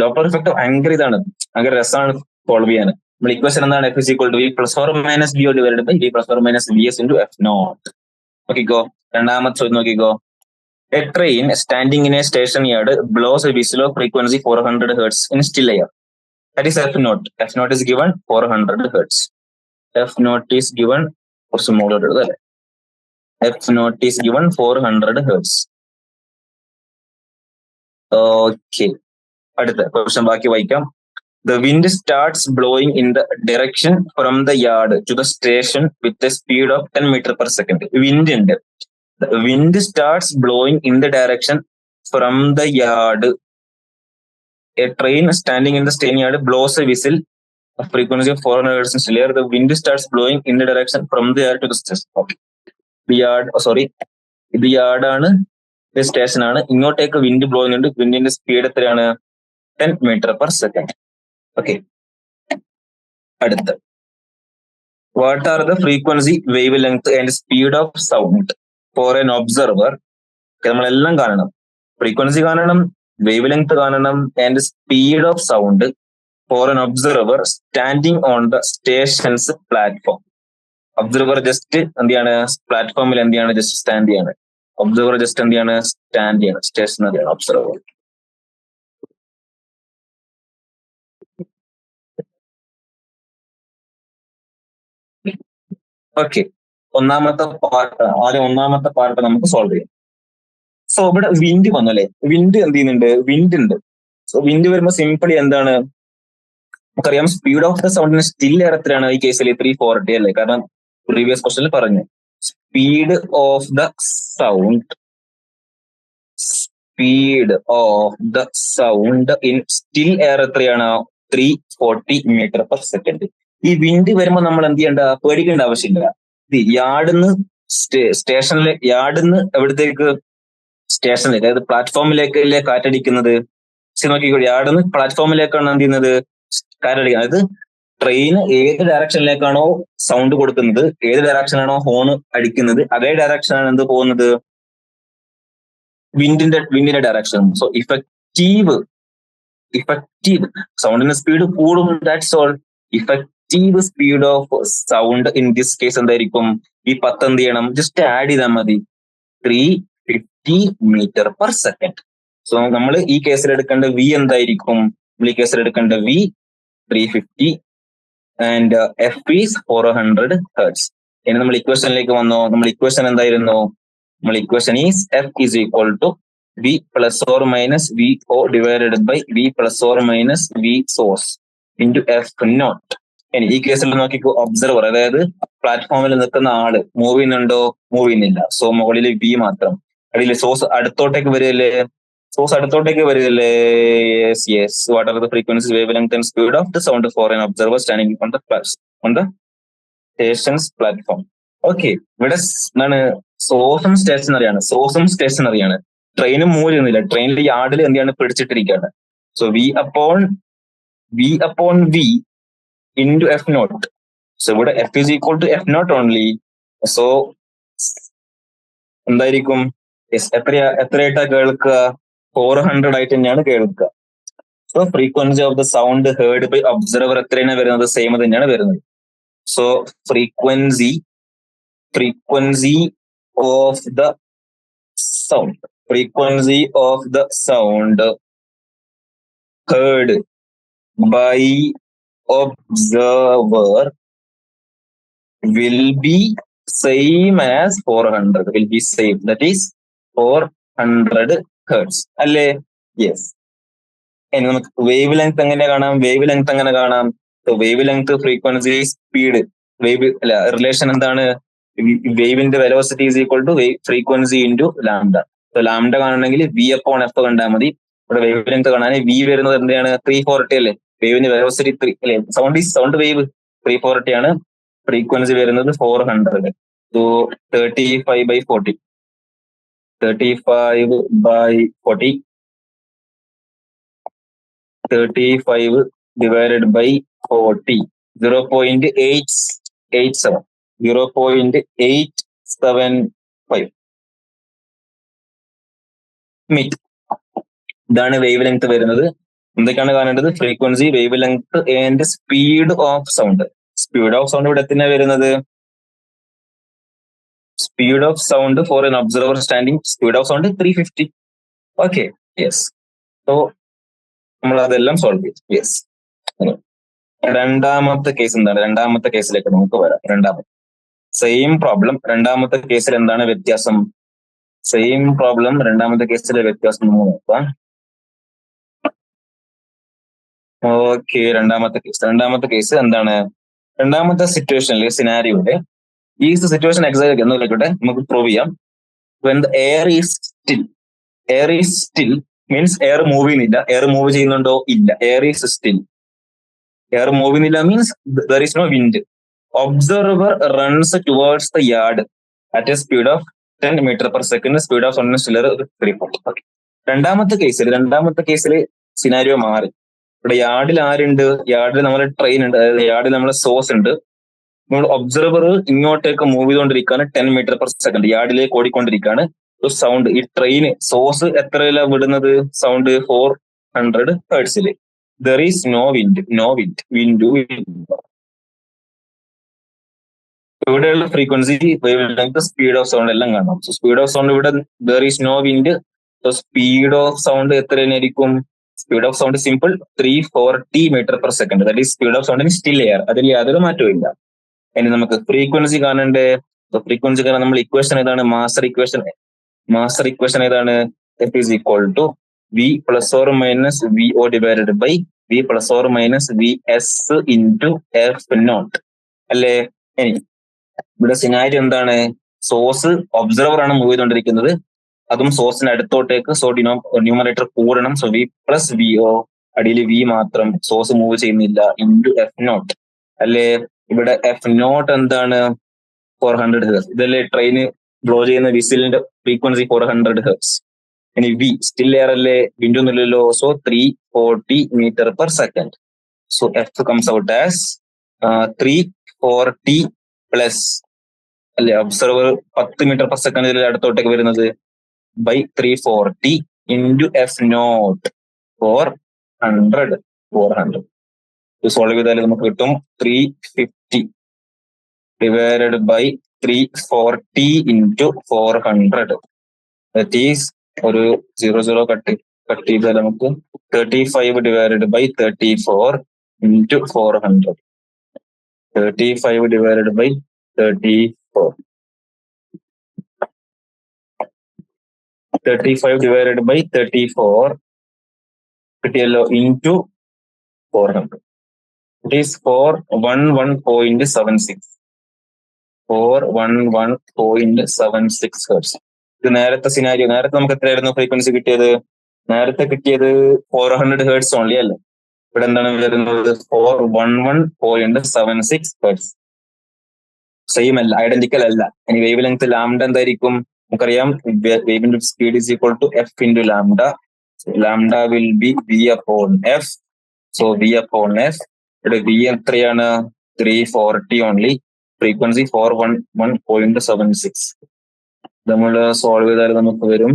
ഡോപ്ലർ ഇഫക്റ്റ് ഭയങ്കര ഇതാണ്, ഭയങ്കര രസമാണ് സോൾവ് ചെയ്യാൻ. നമ്മൾ ഇക്വേഷൻ എന്താണ്? F is equal to V plus or minus V O divided by V plus or minus V S into F naught. നോക്കിക്കോ, രണ്ടാമത്തെ ചോദ്യം നോക്കിക്കോ. A train standing in a station yard blows a whistle of frequency 400 hertz in still air. That is F naught. F naught is given 400 hertz. F naught is given കുറച്ച് മുകളിലോട്ട് എഴുതല്ലേ. F naught is given 400 hertz. Okay. അടുത്ത question ബാക്കി വായിക്കാം. The wind starts blowing in the direction from the yard to the station with a speed of 10 meter per second. Wind ഉണ്ട്. The wind starts blowing in the direction from the yard. A train standing in the station yard blows a whistle of frequency of 400 hertz in still air. The wind starts blowing in the direction from the yard to the station. Okay. The yard, ഇത് yard ആണ്, ഇത് station ആണ്. ഇങ്ങോട്ടേക്ക് wind blow ചെയ്യുന്നുണ്ട്. വിൻഡിന്റെ speed എത്രയാണ്? 10 meter per second. Okay, അടുത്ത. What are the frequency, wave length and speed of sound for an observer? നമ്മളെല്ലാം കാണണം, ഫ്രീക്വൻസി കാണണം, വേവ് ലെങ്ത് കാണണം, and speed of sound for an observer standing on the stations platform. Observer just എന്ത് ചെയ്യാണ്? പ്ലാറ്റ്ഫോമിൽ എന്ത് ചെയ്യാണ്? ജസ്റ്റ് സ്റ്റാൻഡ് ചെയ്യാണ്. ഒബ്സർവർ ജസ്റ്റ് എന്ത് ചെയ്യാണ്? സ്റ്റാൻഡ് ചെയ്യാണ്. സ്റ്റേഷനറിയാണ് ഒബ്സർവർ. ഓക്കെ, ഒന്നാമത്തെ പാർട്ട് നമുക്ക് സോൾവ് ചെയ്യാം. സോ ഇവിടെ വിൻഡ് വന്നു അല്ലെ. വിൻഡ് എന്ത് ചെയ്യുന്നുണ്ട്? വിൻഡ് ഉണ്ട്. സോ വിൻഡ് വരുമ്പോൾ സിംപിളി എന്താണ് നമുക്കറിയാം? സ്പീഡ് ഓഫ് ദ സൗണ്ടിന് സ്റ്റിൽ എയർ എത്രയാണ് ഈ കേസിൽ? 340 അല്ലേ? കാരണം പ്രീവിയസ് ക്വസ്റ്റനിൽ പറഞ്ഞു speed of the sound in still air എത്രയാണ്? 340 meter per second. ഈ വിൻഡ് വരുമ്പോൾ നമ്മൾ എന്ത് ചെയ്യേണ്ട? പേടിക്കേണ്ട ആവശ്യമില്ല. യാർഡിന്ന് എവിടത്തേക്ക്? സ്റ്റേഷനിലേക്ക്, അതായത് പ്ലാറ്റ്ഫോമിലേക്കല്ലേ കാറ്റടിക്കുന്നത്. നോക്കിക്കോളി, യാർഡിന്ന് പ്ലാറ്റ്ഫോമിലേക്കാണ് എന്ത് ചെയ്യുന്നത്, കാറ്റടിക്കുന്നത്. അതായത് ട്രെയിൻ ഏത് ഡയറക്ഷനിലേക്കാണോ സൗണ്ട് കൊടുക്കുന്നത്, ഏത് ഡയറക്ഷനാണോ ഹോൺ അടിക്കുന്നത്, അതേ ഡയറക്ഷനാണ് എന്ത് പോകുന്നത്, വിൻഡിന്റെ ഡയറക്ഷൻ. സോ ഇഫക്റ്റീവ് സൗണ്ടിന്റെ സ്പീഡ് കൂടും, that's all. Effective speed of sound in this case എന്തായിരിക്കും, ഈ 10 എന്ത് ചെയ്യണം, ജസ്റ്റ് ആഡ് ചെയ്താൽ മതി, 350 മീറ്റർ പെർ സെക്കൻഡ്. സോ നമ്മൾ ഈ കേസിൽ എടുക്കേണ്ട വി എന്തായിരിക്കും, ഈ കേസിൽ എടുക്കേണ്ട V 350 and F is 400 hertz. ഇനി നമ്മൾ ഇക്വേഷനിലേക്ക് വന്നോ. നമ്മൾ ഇക്വേഷൻ എന്തായിരുന്നു, നമ്മൾ equation is F is equal to V plus or minus V O divided by V plus or minus V source into F naught. ഇനി ഈ കേസിൽ നോക്കിക്കോ, ഒബ്സർവർ, അതായത് പ്ലാറ്റ്ഫോമിൽ നിൽക്കുന്ന ആള് മൂവ് ചെയ്യുന്നുണ്ടോ, മൂവ് ചെയ്യുന്നില്ല. സോ മുകളിൽ വി മാത്രം, അടിയിൽ സോഴ്സ് അടുത്തോട്ടേക്ക് വരികയല്ലേ, yes yes. What are the frequency, wave length and speed of the sound for an observer standing on the stations platform. Okay, ഇവിടെ എന്താണ്, സോഴ്സും സ്റ്റേഷനറിയാണ്. ട്രെയിനും മൂവ് ചെയ്യുന്നില്ല, ട്രെയിനിൽ യാർഡിൽ എന്താണ് പിടിച്ചിട്ടിരിക്കുകയാണ്. So V upon V into F naught. So ഇവിടെ F is equal to F naught only. So എന്തായിരിക്കും, എത്രയായിട്ടാ കേൾക്കുക, 400 ആയിട്ട് തന്നെയാണ് കേൾക്കുക. So frequency of the sound heard by observer എത്രയാണ് വരുന്നത്, സെയിം തന്നെയാണ് വരുന്നത്. So frequency of the sound heard by observer will be same as 400, will be same, that is 400 hertz അല്ലേ? യെസ്. ഇനി നമുക്ക് വേവ് ലെങ്ത് എങ്ങനെ കാണാം, wavelength frequency speed, relation എന്താണ്, വേവിന്റെ velocity is equal to frequency into lambda. Lambda കാണണമെങ്കിൽ V upon F കണ്ടാൽ മതി. ഇവിടെ വേവ് ലെങ്ത് കാണാൻ വി വരുന്നത് എന്താണ്, 340 അല്ലേ, വേവിന്റെ വെലോസിറ്റി 3 അല്ലേ, സൗണ്ട് വേവ് 340 ആണ്, ഫ്രീക്വൻസി വരുന്നത് 400. സോ 35/40 35 divided by 40, 0.875 മീറ്റർ. ഇതാണ് വേവ് ലെങ്ത് വരുന്നത്. എന്തൊക്കെയാണ് കാണേണ്ടത്, frequency, wave length and speed of sound. ഇവിടെ എത്തിനാ വരുന്നത്, speed of sound for an observer standing, speed of sound 350. Okay, yes. So നമ്മൾ അതെല്ലാം സോൾവ് ചെയ്തു. യെസ്. രണ്ടാമത്തെ കേസ് എന്താണ്, രണ്ടാമത്തെ കേസിലേക്ക് നമുക്ക് വരാം. സെയിം പ്രോബ്ലം, രണ്ടാമത്തെ കേസിൽ എന്താണ് വ്യത്യാസം, രണ്ടാമത്തെ കേസിലെ വ്യത്യാസം നമ്മൾ നോക്കാം. ഓക്കെ, രണ്ടാമത്തെ കേസ് എന്താണ്, രണ്ടാമത്തെ സിറ്റുവേഷനിലെ സിനാരിയോയില് ഈ സിറ്റുവേഷൻ എക്സാക്ട് എന്നൊക്കെ നമുക്ക് പ്രൂവ് ചെയ്യാം. when the air is still means air move ചെയ്യുന്നില്ല. എയർ മൂവ് ചെയ്യുന്നുണ്ടോ, ഇല്ല. Air is still, air move ചെയ്യുന്നില്ല means there is no wind. Observer runs towards the yard at a speed of 10 meter per second. Speed of sound Stiller 340. Okay, രണ്ടാമത്തെ കേസിൽ scenario മാറി. ഇവിടെ യാർഡിൽ ആരുണ്ട്, യാർഡിൽ നമ്മുടെ ട്രെയിൻ ഉണ്ട്, അതായത് യാർഡിൽ നമ്മുടെ സോഴ്സ് ഉണ്ട്. നമ്മൾ ഒബ്സർവർ ഇങ്ങോട്ടേക്ക് മൂവ് ചെയ്തുകൊണ്ടിരിക്കുകയാണ് 10 മീറ്റർ പെർ സെക്കൻഡ്, യാർഡിലേക്ക് ഓടിക്കൊണ്ടിരിക്കുകയാണ്. സൗണ്ട്, ഈ ട്രെയിൻ സോഴ്സ് എത്രയിലാണ് വിടുന്നത്, സൗണ്ട് 400 ഹെർട്സില്. There is no wind. ഇവിടെയുള്ള frequency, wave length, speed of sound എല്ലാം കാണാം. സോ സ്പീഡ് ഓഫ് സൗണ്ട് ഇവിടെ there is no wind. So speed of sound എത്ര തന്നെയായിരിക്കും, speed of sound simple 340 meter per second, that is speed of sound in still air. അതിൽ യാതൊരു മാറ്റവും ഇല്ല. ഇനി നമുക്ക് ഫ്രീക്വൻസി കാണണ്ടേ. ഫ്രീക്വൻസി കാണാൻ നമ്മൾ ഇക്വേഷൻ ഏതാണ്, മാസ്റ്റർ ഇക്വേഷൻ ഏതാണ്, F is equal to V plus or minus V O divided by V plus or minus V S into F naught അല്ലേ. ഇനി ഇവിടെ സിനാരി എന്താണ്, സോഴ്സ് ഒബ്സർവർ ആണ് മൂവ് ചെയ്തുകൊണ്ടിരിക്കുന്നത്, അതും സോഴ്സിന് അടുത്തോട്ടേക്ക്. സോ ന്യൂമറേറ്റർ കൂടണം. So V plus V O, അടിയിൽ വി മാത്രം, സോഴ്സ് മൂവ് ചെയ്യുന്നില്ല, ഇൻറ്റു എഫ് നോട്ട് അല്ലേ. ഇവിടെ എഫ് നോട്ട് എന്താണ്, 400 ഹെർട്സ്. ഇതല്ലേ ട്രെയിന് ബ്ലോ ചെയ്യുന്ന വിസിലിന്റെ ഫ്രീക്വൻസി, 400 ഹെർട്സ്. ഇനി വി സ്റ്റിൽ എയർ അല്ലേ, വിൻഡ് ഒന്നുമില്ലല്ലോ. So 340 meter per second. So F comes out as 340 plus അല്ലെ, ഒബ്സർവർ 10 meter per second അടുത്തോട്ടേക്ക് വരുന്നത് ബൈ 340 into F naught 400. ഇത് സോൾവ് ചെയ്താൽ നമുക്ക് കിട്ടും 350 divided by 340 into 400. That is ഒരു 00 കട്ട് ചെയ്താൽ നമുക്ക് 35 divided by 34 into 400. 35 divided by 34. 35 divided by 34 കിട്ടിയല്ലോ into 400. It is 411.76. 411.76 Hz. ഇത് നേരത്തെ സിനാരിയോ, നേരത്തെ നമുക്ക് എത്രയായിരുന്നു ഫ്രീക്വൻസി കിട്ടിയത്? നേരത്തെ കിട്ടിയത് 400 Hz ഓൺലി അല്ലേ. ഇവിടെ എന്താണ് വരുന്നത്? 411.76 Hz. സെയിം അല്ല, ഐഡന്റിക്കൽ അല്ല. ഇനി വേവ് ലെങ്ത് ലാംഡ എന്തായിരിക്കും? നമുക്കറിയാം വേവിന്റെ speed is equal to F into lambda. Lambda will be V upon F. So V upon F. ഇവിടെ വി എത്രയാണ്? 340 ഓൺലി. ഫ്രീക്വൻസി 411.76. നമ്മൾ സോൾവ് ചെയ്താൽ നമുക്ക് വരും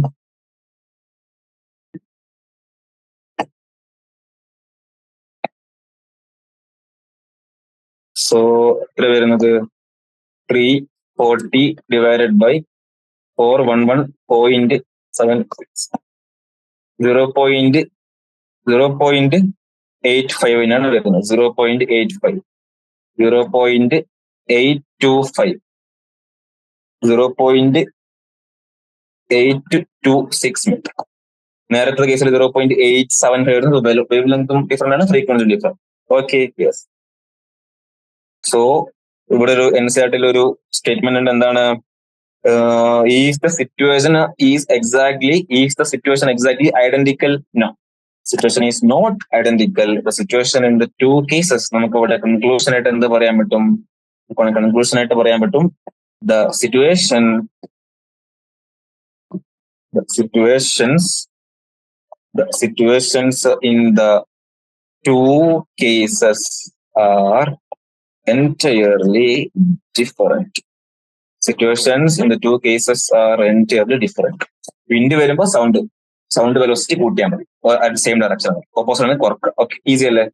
സോ എത്ര വരുന്നത്? 340 divided by 411.76. 0.85 വരുന്നത്. 0.85, 0.825, 0.826 മീറ്റർ. നേരത്തെ കേസിൽ 0.87 ആയിരുന്നു. വേവ് ലെങ്തും ഡിഫറെന്റ് ആണ്, frequency different. Okay, yes. So ഇവിടെ ഒരു NCERT ഒരു സ്റ്റേറ്റ്മെന്റ് ഉണ്ട്. എന്താണ്? Is the situation exactly identical? No, situation is not identical. The situation in the two cases നമുക്ക് ഇവിടെ കൺക്ലൂഷൻ ആയിട്ട് എന്ത് പറയാൻ പറ്റും? The situations in the two cases are entirely different. Situations in the two cases are entirely different. Wind വരുമ്പോ sound velocity കൂട്ടിയാൽ മതി. At same direction, opposite ആണ് കുറക്കുക. ഓക്കെ, ഈസി അല്ലേ?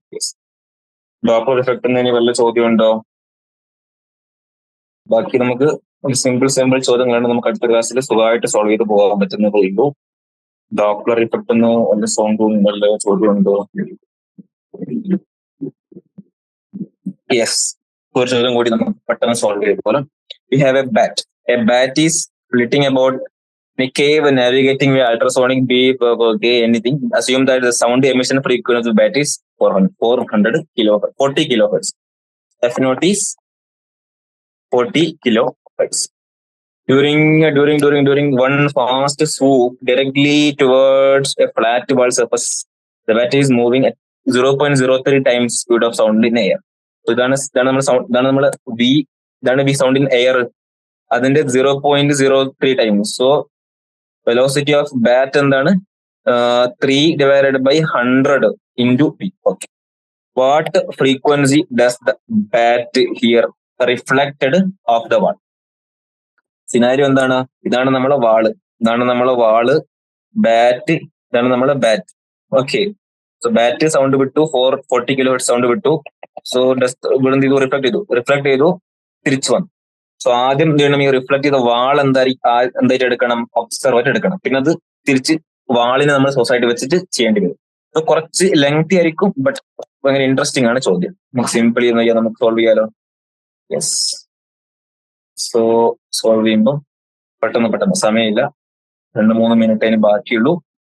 ഡോപ്ലർ ഇഫക്റ്റ് ഇനി വല്ല ചോദ്യം ഉണ്ടോ? ബാക്കി നമുക്ക് സിമ്പിൾ ചോദ്യങ്ങളാണ് നമുക്ക് അടുത്ത ക്ലാസ്സിൽ സുഖമായിട്ട് സോൾവ് ചെയ്ത് പോകാൻ പറ്റുന്നതേ ഉള്ളൂ. ഡോപ്ലർ ഇഫക്റ്റ് ഒന്ന് വല്ല സൗണ്ടും വല്ല ചോദ്യം ഉണ്ടോ? യെസ്, ഒരു ചോദ്യം കൂടി നമുക്ക് പെട്ടെന്ന് സോൾവ് ചെയ്ത് പോകാം. We have a bat. A bat is flitting about in a cave, navigating with ultrasonic beep, okay, anything. Assume that the sound emission frequency of the bat is 400 kilohertz, 40 kilohertz. F naught is 40 kilohertz. During one fast swoop directly towards a flat wall surface, the bat is moving at 0.03 times speed of sound in air. So ഇതാണ് നമ്മൾ V sound in air. അതിന്റെ 0.03 times. So velocity of bat എന്താണ്? 3 divided by 100 into p. Okay, what frequency does the bat here reflected of the wall? Scenario എന്താണ്? ഇതാണ് നമ്മളെ വാള്, bat, ഇതാണ് നമ്മളെ bat. Okay, so bat sound വിട്ടു, 440 kilohertz sound വിട്ടു. So ഇവിടെ എന്ത് ചെയ്തു? റിഫ്ലക്ട് ചെയ്തു, തിരിച്ചു വന്നു. സോ ആദ്യം എന്ത് ചെയ്യണം? ഈ റിഫ്ലക്ട് ചെയ്ത വാൾ എന്തായിട്ട് എടുക്കണം? ഒബ്സർവർ എടുക്കണം. പിന്നെ അത് തിരിച്ച് വാളിനെ നമ്മൾ സൊസൈറ്റി വെച്ചിട്ട് ചെയ്യേണ്ടി വരും. സോ കുറച്ച് ലെങ്തി ആയിരിക്കും, ബട്ട് ഭയങ്കര ഇൻട്രസ്റ്റിംഗ് ആണ് ചോദ്യം. നമുക്ക് സിംപിളി നമുക്ക് സോൾവ് ചെയ്യാലോ. യെസ്, സോ സോൾവ് ചെയ്യുമ്പോൾ പെട്ടെന്ന് സമയമില്ല, 2-3 മിനിറ്റ് അതിന് ബാക്കിയുള്ളൂ.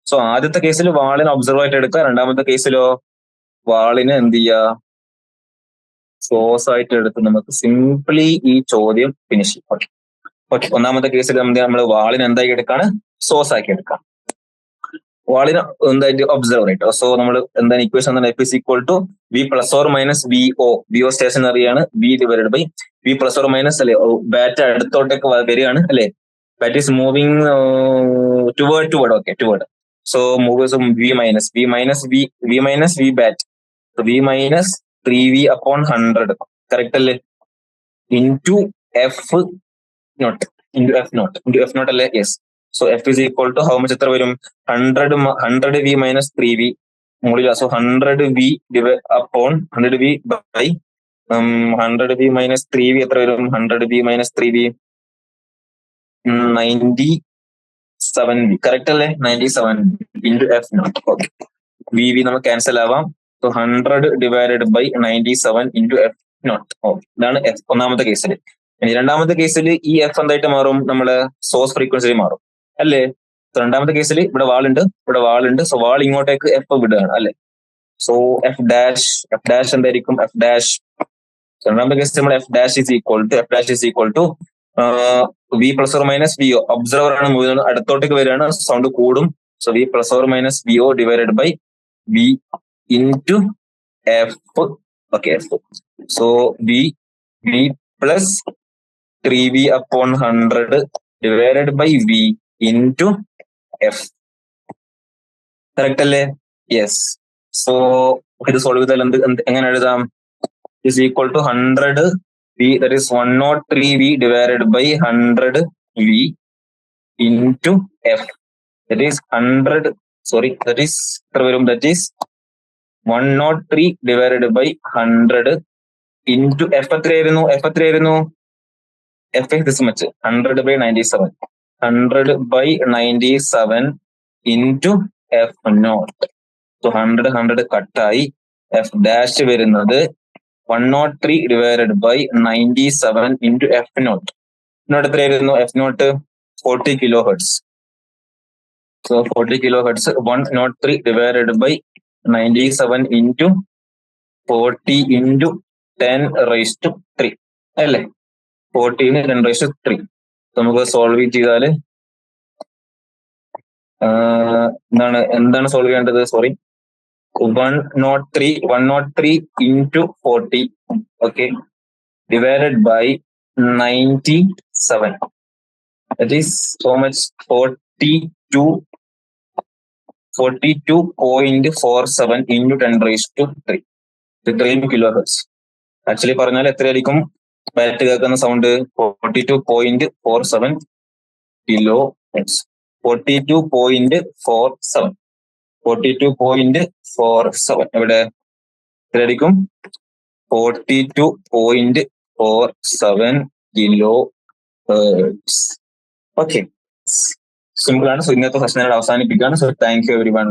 സോ ആദ്യത്തെ കേസിൽ വാളിനെ ഒബ്സർവ് ആയിട്ട് എടുക്കുക. രണ്ടാമത്തെ കേസിലോ വാളിനെ എന്ത് ചെയ്യുക? സോഴ്സ് ആയിട്ട് എടുത്ത് നമുക്ക് സിംപിളി ഈ ചോദ്യം ഫിനിഷ് ചെയ്യും. ഓക്കെ, ഒന്നാമത്തെ കേസിൽ നമ്മൾ വാളിന് എന്തായി എടുക്കാണ്? സോഴ്സ് ആക്കി എടുക്കാം. വാളിന് എന്തായിട്ട് ഒബ്സർവർ ആയിട്ട്. സോ നമ്മൾ എന്താണ് equation? F is equal to V plus or minus VO. VO stationary ആണ്. V divided by V plus or minus അല്ലെ, ബാറ്റ് അടുത്തോട്ടേക്ക് വരികയാണ് അല്ലെ. that is moving toward. Okay, toward. So moves v minus v bat. So v minus 3v upon 100. Correct alle? Into f not into f not alle. Yes. So f is equal to how much എത്ര വരും 100 v minus 3v മുകളിൽ. So 100v upon 100v by 100v minus 3v എത്ര വരും 100v minus 3v 97v. Correct അല്ലേ? 97 into f not. Okay, v നമുക്ക് cancel ആവാം. So 100 divided by 97 into f not. Okay, ഇതാണ് f ഒന്നാമത്തെ കേസിൽ. ഇനി രണ്ടാമത്തെ കേസിൽ ഈ f എന്തായിട്ട് മാറും? നമ്മള് സോഴ്സ് ഫ്രീക്വൻസി മാറും അല്ലേ? രണ്ടാമത്തെ കേസിൽ ഇവിടെ വാളുണ്ട്. സോ വാൾ ഇങ്ങോട്ടേക്ക് f വിടുകയാണ് അല്ലെ? സോ f ഡാഷ് എന്തായിരിക്കും? f ഡാഷ് രണ്ടാമത്തെ കേസിൽ നമ്മൾ f dash is equal to v plus or minus vO. Observer ആണ് മൂവ് ചെയ്യുന്നത്, അടുത്തോട്ടേക്ക് വരികയാണ്, സൗണ്ട് കൂടും. So v plus or minus vO divided by v into f. Okay, f. So v plus 3v upon 100 divided by v into f. Correct അല്ലേ? Yes. So ഇത് solve ചെയ്താൽ എങ്ങനെ എഴുതാം? is equal to 100v, that is 103v divided by 100v into f. That is 100, sorry, that is 103 divided by 100 into f എത്രയായിരുന്നു? f is this much, 100 by 97. 100 by 97 into f naught. So 100 കട്ടായി f dash വരുന്നത് 103 divided by 97 into f naught. Not എത്രയായിരുന്നു? f naught 40 kilohertz. So 40 kilohertz 103 divided by 97 into 40 into 10 raised to 3 അല്ലേ? 40 into 10 raised to 3. നമുക്ക് solve ചെയ്താൽ എന്താണ് solve ചെയ്യേണ്ടത്? Sorry, 103 into 40, okay, divided by 97. That is so much, 42.47 into 10 raised to 3. 3 kilohertz. Actually പറഞ്ഞാൽ എത്രയായിരിക്കും bat കേൾക്കുന്ന sound? 42.47 kilo hertz. 42.47 എവിടെ? എത്രയായിരിക്കും? 42.47 കിലോ ഹെർട്സ്. ഓക്കെ, സിമ്പിൾ ആണ്. സോ ഇന്നത്തെ സെഷൻ അവസാനിപ്പിക്കുകയാണ്. So thank you every one.